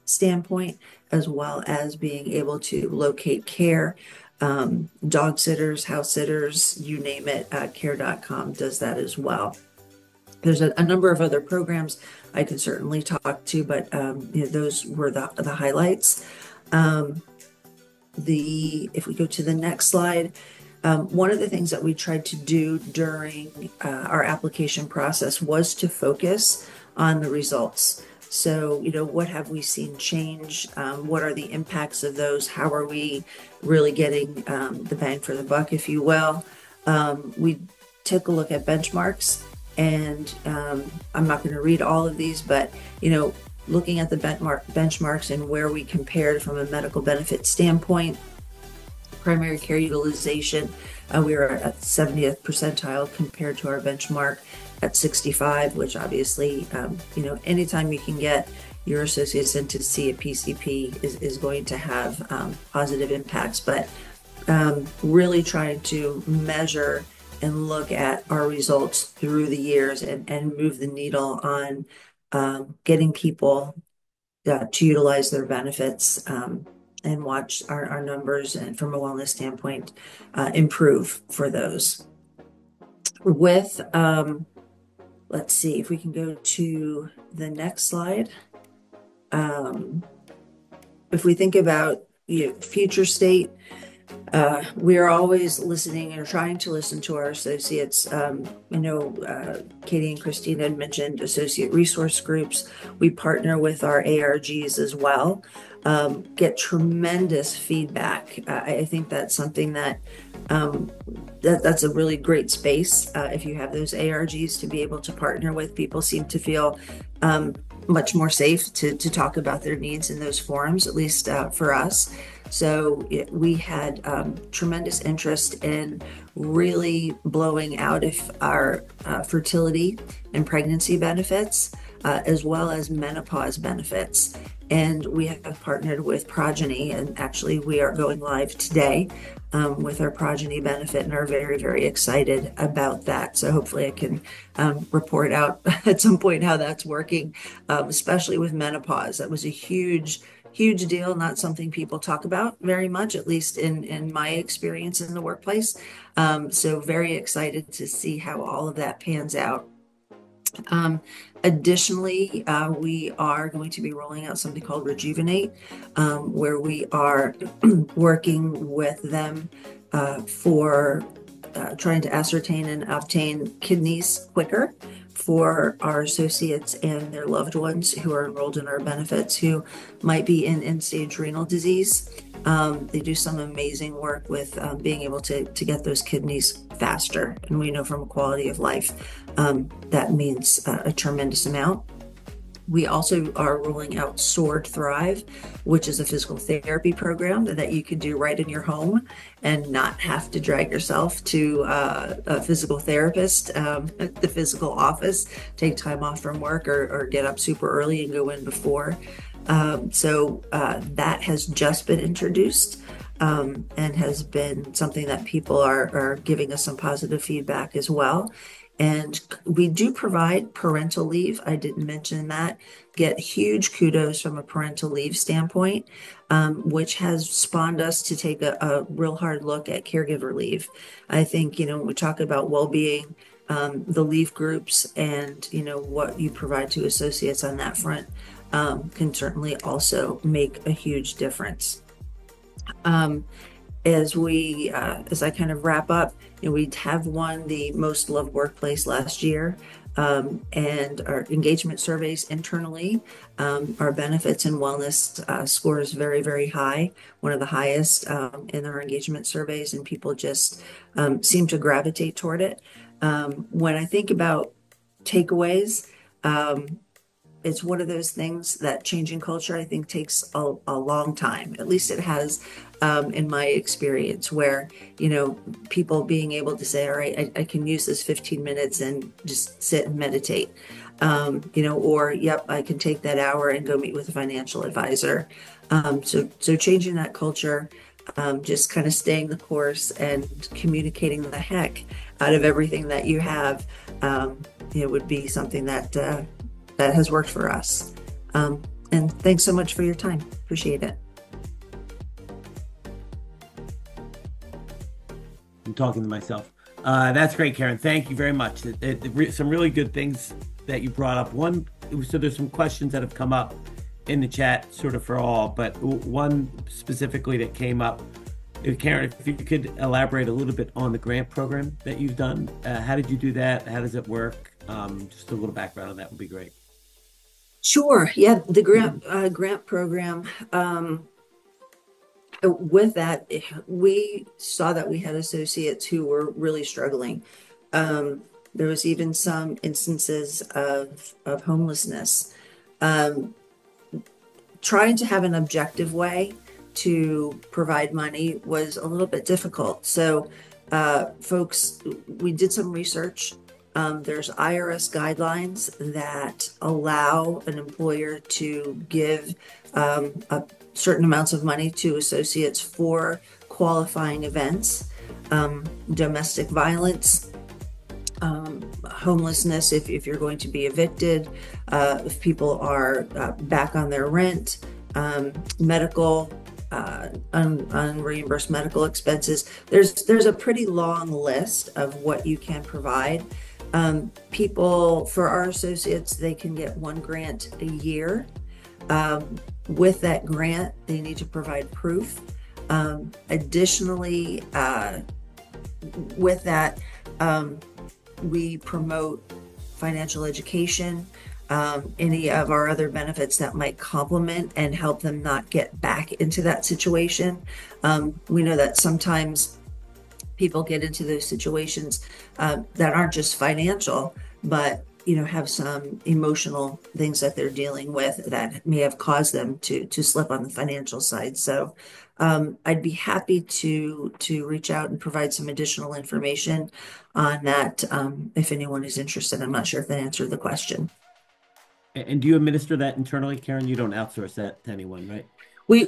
standpoint, as well as being able to locate care, dog sitters, house sitters, you name it. Care.com does that as well. There's a number of other programs I could certainly talk to, but those were the highlights. If we go to the next slide, one of the things that we tried to do during our application process was to focus on the results. So, what have we seen change? What are the impacts of those? How are we really getting the bang for the buck, if you will? We took a look at benchmarks, and I'm not going to read all of these, but, looking at the benchmarks and where we compared from a medical benefit standpoint, primary care utilization, we were at 70th percentile compared to our benchmark at 65, which obviously, anytime you can get your associates in to see a PCP is going to have positive impacts. But really trying to measure and look at our results through the years and move the needle on getting people to utilize their benefits, and watch our numbers, and from a wellness standpoint, improve for those. With, let's see if we can go to the next slide. If we think about future state, we are always listening and trying to listen to our associates. I know Katie and Christine had mentioned associate resource groups. We partner with our ARGs as well, get tremendous feedback. I think that's something that that's a really great space. If you have those ARGs to be able to partner with, people seem to feel much more safe to talk about their needs in those forums, at least for us. So we had tremendous interest in really blowing out our fertility and pregnancy benefits, as well as menopause benefits. And we have partnered with Progeny, and actually we are going live today with our Progeny benefit, and are very, very excited about that. So hopefully I can report out at some point how that's working, especially with menopause. That was a huge huge deal, not something people talk about very much, at least in my experience in the workplace. So very excited to see how all of that pans out. Additionally, we are going to be rolling out something called Rejuvenate, where we are working with them for trying to ascertain and obtain kidneys quicker for our associates and their loved ones who are enrolled in our benefits who might be in end-stage renal disease. They do some amazing work with being able to get those kidneys faster. And we know from a quality of life, that means a tremendous amount. We also are rolling out Sword Thrive, which is a physical therapy program that you can do right in your home and not have to drag yourself to a physical therapist at the physical office, take time off from work or get up super early and go in before. So that has just been introduced and has been something that people are giving us some positive feedback as well. And we do provide parental leave. I didn't mention that. Get huge kudos from a parental leave standpoint, which has spawned us to take a real hard look at caregiver leave. I think, when we talk about well-being, the leave groups and, what you provide to associates on that front can certainly also make a huge difference. As I kind of wrap up, we have won the Most Loved Workplace last year, and our engagement surveys internally, our benefits and wellness score is very, very high, one of the highest in our engagement surveys, and people just seem to gravitate toward it. When I think about takeaways, it's one of those things that changing culture, I think, takes a long time. At least it has in my experience, where, people being able to say, all right, I can use this 15 minutes and just sit and meditate, or, yep, I can take that hour and go meet with a financial advisor. So changing that culture, just kind of staying the course and communicating the heck out of everything that you have, would be something that has worked for us. And thanks so much for your time. Appreciate it. I'm talking to myself. That's great, Karen. Thank you very much. Some really good things that you brought up. So there's some questions that have come up in the chat sort of for all, but one specifically that came up. Karen, if you could elaborate a little bit on the grant program that you've done. How did you do that? How does it work? Just a little background on that would be great. Sure. Yeah, the grant program. With that, we saw that we had associates who were really struggling. There was even some instances of homelessness. Trying to have an objective way to provide money was a little bit difficult. So, folks, we did some research. There's IRS guidelines that allow an employer to give a certain amounts of money to associates for qualifying events, domestic violence, homelessness, if you're going to be evicted, if people are back on their rent, medical, unreimbursed medical expenses. There's a pretty long list of what you can provide. People, for our associates, they can get one grant a year. With that grant, they need to provide proof. Additionally, with that, we promote financial education, any of our other benefits that might complement and help them not get back into that situation. We know that sometimes people get into those situations that aren't just financial, but have some emotional things that they're dealing with that may have caused them to slip on the financial side. So I'd be happy to reach out and provide some additional information on that if anyone is interested. I'm not sure if that answered the question. And do you administer that internally, Karen? You don't outsource that to anyone, right?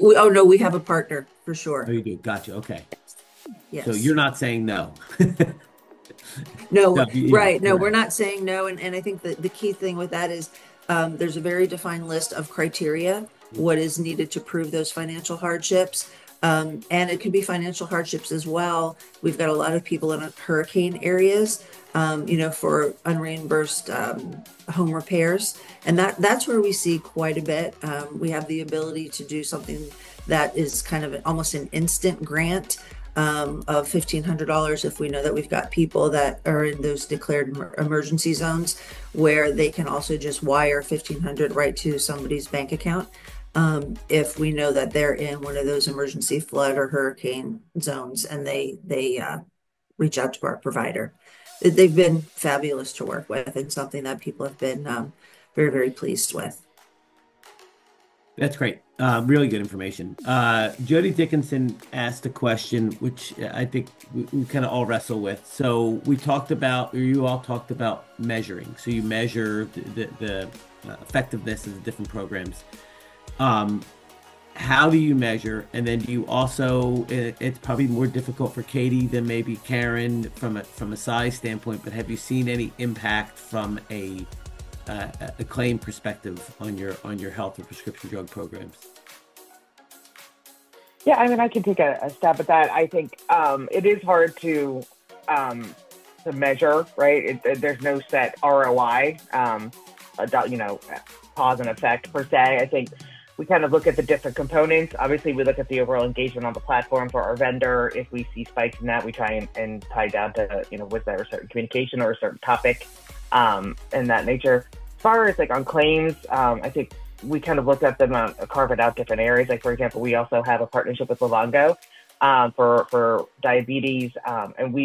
Oh no, we have a partner for sure. Oh, you do. Gotcha. Okay. Yes. So you're not saying no. No, right. No, we're not saying no. And I think that the key thing with that is there's a very defined list of criteria what is needed to prove those financial hardships. And it could be financial hardships as well. We've got a lot of people in hurricane areas, for unreimbursed home repairs. And that's where we see quite a bit. We have the ability to do something that is kind of almost an instant grant of $1,500 if we know that we've got people that are in those declared emergency zones, where they can also just wire $1,500 right to somebody's bank account. If we know that they're in one of those emergency flood or hurricane zones, and they reach out to our provider. They've been fabulous to work with, and something that people have been very, very pleased with. That's great. Really good information. Jody Dickinson asked a question, which I think we kind of all wrestle with. So you all talked about measuring. So you measure the effectiveness of the different programs. How do you measure? And then do you also, it's probably more difficult for Katie than maybe Karen from a size standpoint, but have you seen any impact from a claim perspective on your health or prescription drug programs? Yeah, I mean, I can take a stab at that. I think it is hard to measure, right? There's no set ROI, cause and effect per se. I think we kind of look at the different components. Obviously, we look at the overall engagement on the platform for our vendor. If we see spikes in that, we try and tie down to, was there a certain communication or a certain topic in that nature. As far as like on claims, I think we kind of looked at them, carving out different areas. Like, for example, we also have a partnership with Livongo for diabetes. And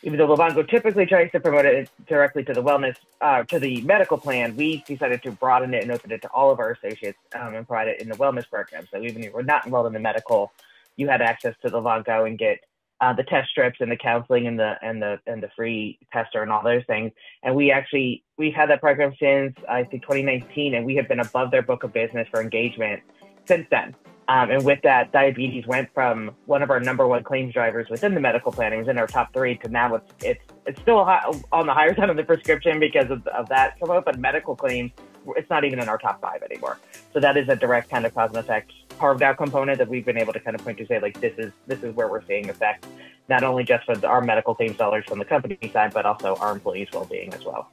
even though Livongo typically tries to promote it directly to the wellness, to the medical plan, we decided to broaden it and open it to all of our associates and provide it in the wellness program. So even if you were not enrolled in the medical, you had access to Livongo and get the test strips and the counseling and the free tester and all those things. And we've had that program since I think 2019, and we have been above their book of business for engagement since then. And with that, diabetes went from one of our number one claims drivers within the medical plan. It was in our top 3 to now it's still on the higher side of the prescription because of that promote, but medical claims, it's not even in our top 5 anymore. So that is a direct kind of cause and effect carved out component that we've been able to kind of point to, say, like, this is where we're seeing effect, not only just for our medical claims dollars from the company side, but also our employees' well-being as well.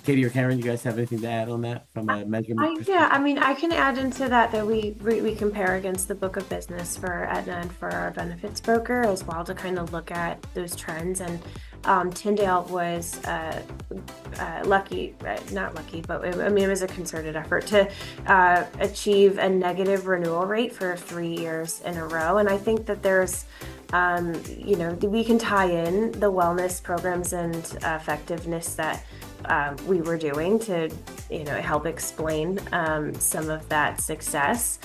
Katie or Karen, you guys have anything to add on that from a measurement perspective? Yeah, I mean, I can add into that we compare against the book of business for Aetna and for our benefits broker as well, to kind of look at those trends. And Tyndale was lucky, not lucky, but it was a concerted effort to achieve a negative renewal rate for 3 years in a row. And I think that there's we can tie in the wellness programs and effectiveness that we were doing to, help explain some of that success.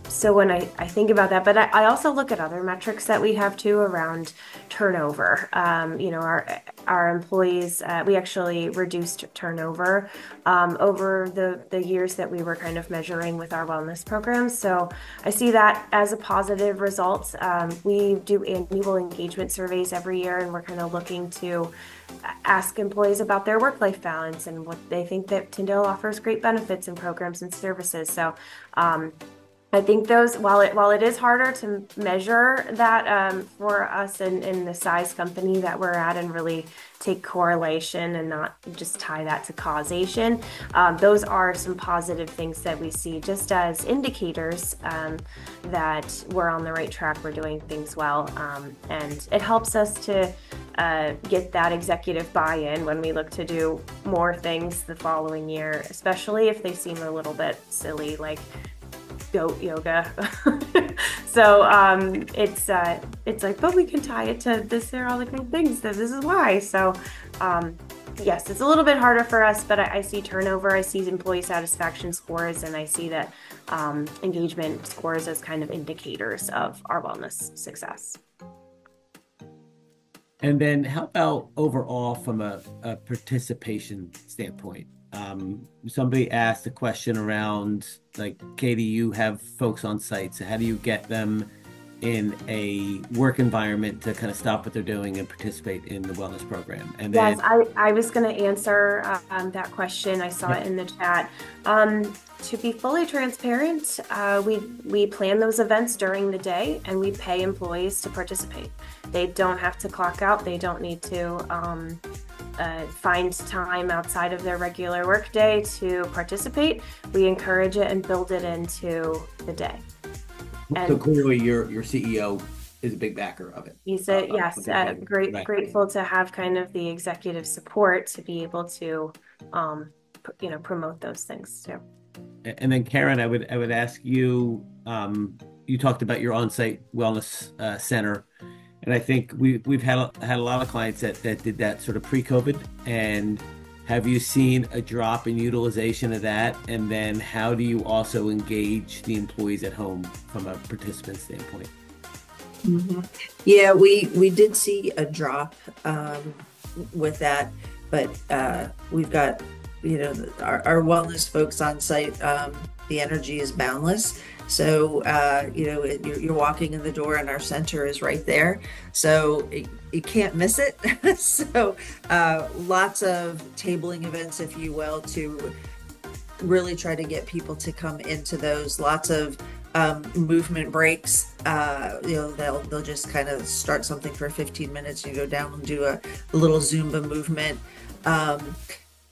So when I think about that, but I also look at other metrics that we have too around turnover. Our employees, we actually reduced turnover over the years that we were kind of measuring with our wellness programs. So I see that as a positive result. We do annual engagement surveys every year, and we're kind of looking to ask employees about their work-life balance and what they think that Tyndale offers great benefits and programs and services. So I think those, while it is harder to measure that for us in the size company that we're at and really take correlation and not just tie that to causation, those are some positive things that we see just as indicators that we're on the right track, we're doing things well, and it helps us to get that executive buy-in when we look to do more things the following year, especially if they seem a little bit silly, like goat yoga. So it's like, but we can tie it to this. They're all the great things. That this is why. So yes, it's a little bit harder for us, but I see turnover, I see employee satisfaction scores, and I see that engagement scores as kind of indicators of our wellness success. And then how about overall from a participation standpoint? Somebody asked a question around, like, Katie, you have folks on site, so how do you get them in a work environment to kind of stop what they're doing and participate in the wellness program? And Yes, then, I was going to answer that question. I saw it in the chat. To be fully transparent, we plan those events during the day and we pay employees to participate. They don't have to clock out. They don't need to find time outside of their regular workday to participate. We encourage it and build it into the day. And so clearly your CEO is a big backer of it. He said, yes, grateful to have kind of the executive support to be able to, promote those things too. And then Karen, I would ask you, you talked about your on-site wellness center, and I think we've had a lot of clients that did that sort of pre-COVID. And have you seen a drop in utilization of that? And then how do you also engage the employees at home from a participant standpoint? Mm-hmm. Yeah, we did see a drop with that, but we've got our wellness folks on site. The energy is boundless. So you're walking in the door and our center is right there, so you can't miss it. So lots of tabling events, if you will, to really try to get people to come into those. Lots of movement breaks. They'll just kind of start something for 15 minutes. You go down and do a little Zumba movement.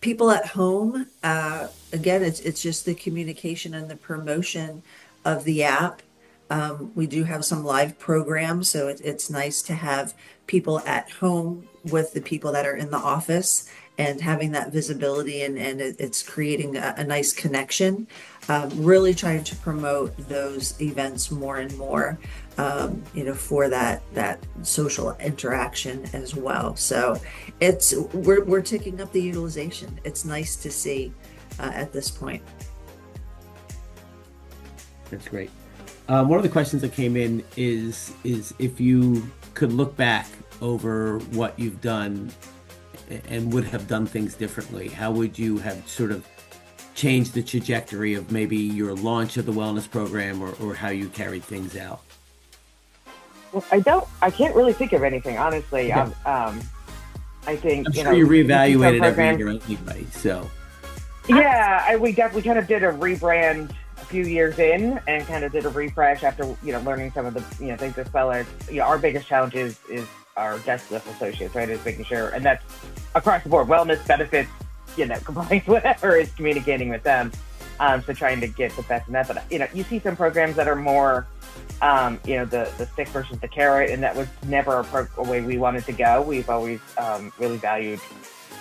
People at home, again, it's just the communication and the promotion of the app. We do have some live programs, so it's nice to have people at home with the people that are in the office and having that visibility, and it's creating a nice connection. Really trying to promote those events more and more, for that social interaction as well. So we're ticking up the utilization. It's nice to see at this point. That's great. One of the questions that came in is if you could look back over what you've done and would have done things differently, how would you have sort of changed the trajectory of maybe your launch of the wellness program or how you carried things out? Well, I can't really think of anything, honestly. Okay. I think, I'm sure you reevaluated every year anyway, so. Yeah, we kind of did a rebrand a few years in and kind of did a refresh after, learning some of the, things as well as, our biggest challenge is our desk lift associates, right? Is making sure, and that's across the board, wellness, benefits, compliance, whatever, is communicating with them. So trying to get the best in that. But, you see some programs that are more, the stick versus the carrot, and that was never a way we wanted to go. We've always really valued,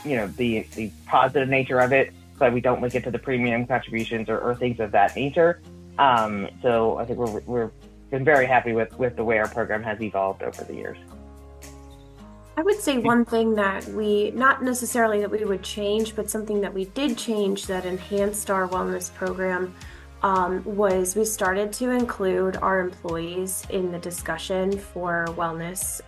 the positive nature of it, so we don't link it to the premium contributions or things of that nature. So I think we're been very happy with the way our program has evolved over the years. I would say one thing that not necessarily that we would change, but something that we did change that enhanced our wellness program was we started to include our employees in the discussion for wellness.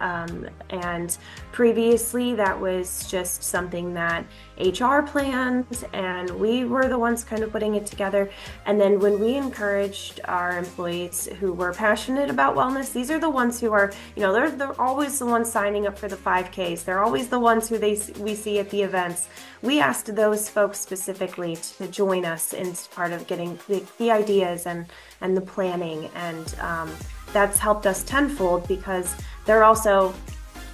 And previously that was just something that HR planned and we were the ones kind of putting it together. And then when we encouraged our employees who were passionate about wellness, these are the ones who are, they're always the ones signing up for the 5Ks. They're always the ones who we see at the events. We asked those folks specifically to join us in part of getting the ideas and the planning, and that's helped us tenfold because they're also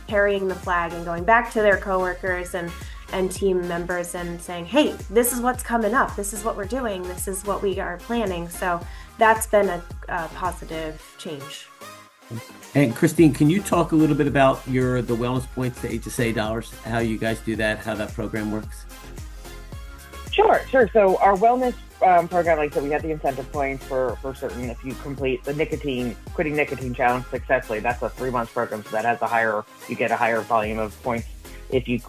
carrying the flag and going back to their coworkers and team members and saying, hey, this is what's coming up, this is what we're doing, this is what we are planning. So that's been a positive change. And Christine, can you talk a little bit about the wellness points, the HSA dollars, how you guys do that, how that program works? Sure. So our wellness program, like I said, we have the incentive points for certain. If you complete the quitting nicotine challenge successfully, that's a 3-month program, so that has you get a higher volume of points. If you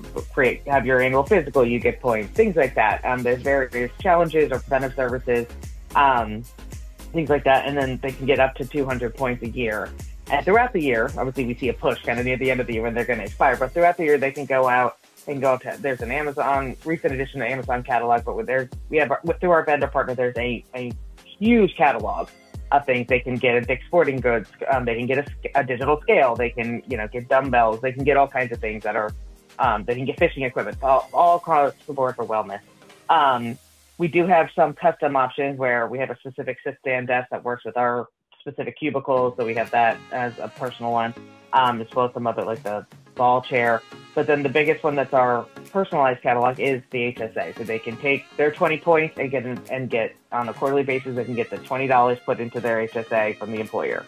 have your annual physical, you get points, things like that. There's various challenges or preventive services, things like that, and then they can get up to 200 points a year. And throughout the year, obviously we see a push kind of near the end of the year when they're going to expire, but throughout the year they can go out and go to, there's an Amazon, recent edition of the Amazon catalog, but through our vendor partner, there's a huge catalog of things. They can get a Dick's Sporting Goods. They can get a digital scale. They can, get dumbbells. They can get all kinds of things that are, they can get fishing equipment, all across the board for wellness. We do have some custom options where we have a specific sit-stand desk that works with our specific cubicles. So we have that as a personal one, as well as some other, like the ball chair. But then the biggest one that's our personalized catalog is the HSA. So they can take their 20 points and get on a quarterly basis, they can get the $20 put into their HSA from the employer.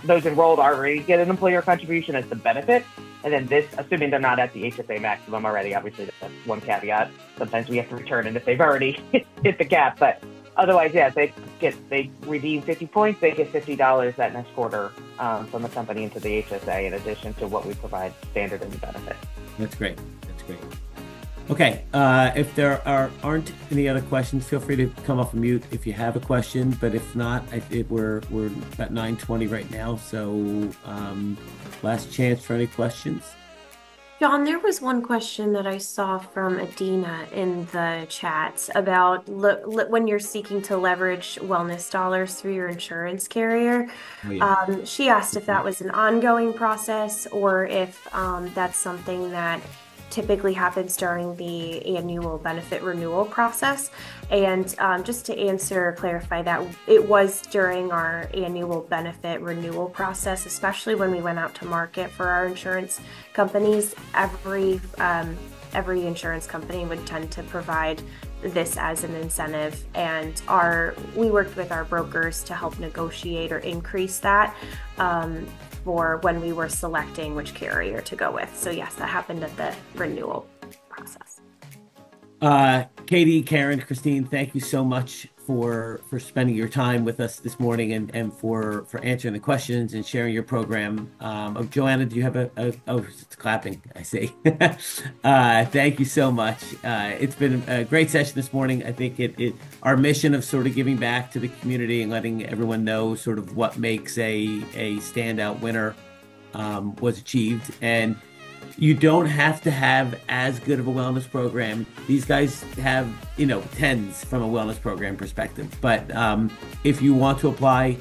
Those enrolled already get an employer contribution as the benefit. And then this, assuming they're not at the HSA maximum already, obviously that's one caveat. Sometimes we have to return it if they've already hit the cap. But otherwise, yeah, they redeem 50 points, they get $50 that next quarter from the company into the HSA in addition to what we provide standard in the benefit. That's great. That's great. Okay, if there aren't any other questions, feel free to come off of mute if you have a question. But if not, we're at 9:20 right now, so last chance for any questions. John, there was one question that I saw from Adina in the chat about when you're seeking to leverage wellness dollars through your insurance carrier. Oh, yeah. She asked if that was an ongoing process or if that's something that typically happens during the annual benefit renewal process. And just to clarify that, it was during our annual benefit renewal process, especially when we went out to market for our insurance companies. Every insurance company would tend to provide this as an incentive, and we worked with our brokers to help negotiate or increase that for when we were selecting which carrier to go with. So yes, that happened at the renewal process. Katie, Karen, Christine, thank you so much for spending your time with us this morning and for answering the questions and sharing your program. Joanna, do you have it's clapping, I see. Thank you so much. It's been a great session this morning. I think our mission of sort of giving back to the community and letting everyone know sort of what makes a standout winner was achieved. And you don't have to have as good of a wellness program. These guys have, tens from a wellness program perspective. But if you want to apply,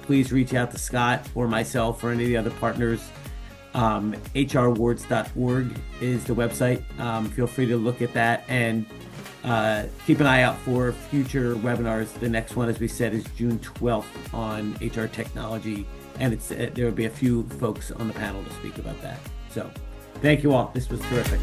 please reach out to Scott or myself or any of the other partners. hrwards.org is the website. Feel free to look at that and keep an eye out for future webinars. The next one, as we said, is June 12th on HR technology. And there will be a few folks on the panel to speak about that. So thank you all. This was terrific.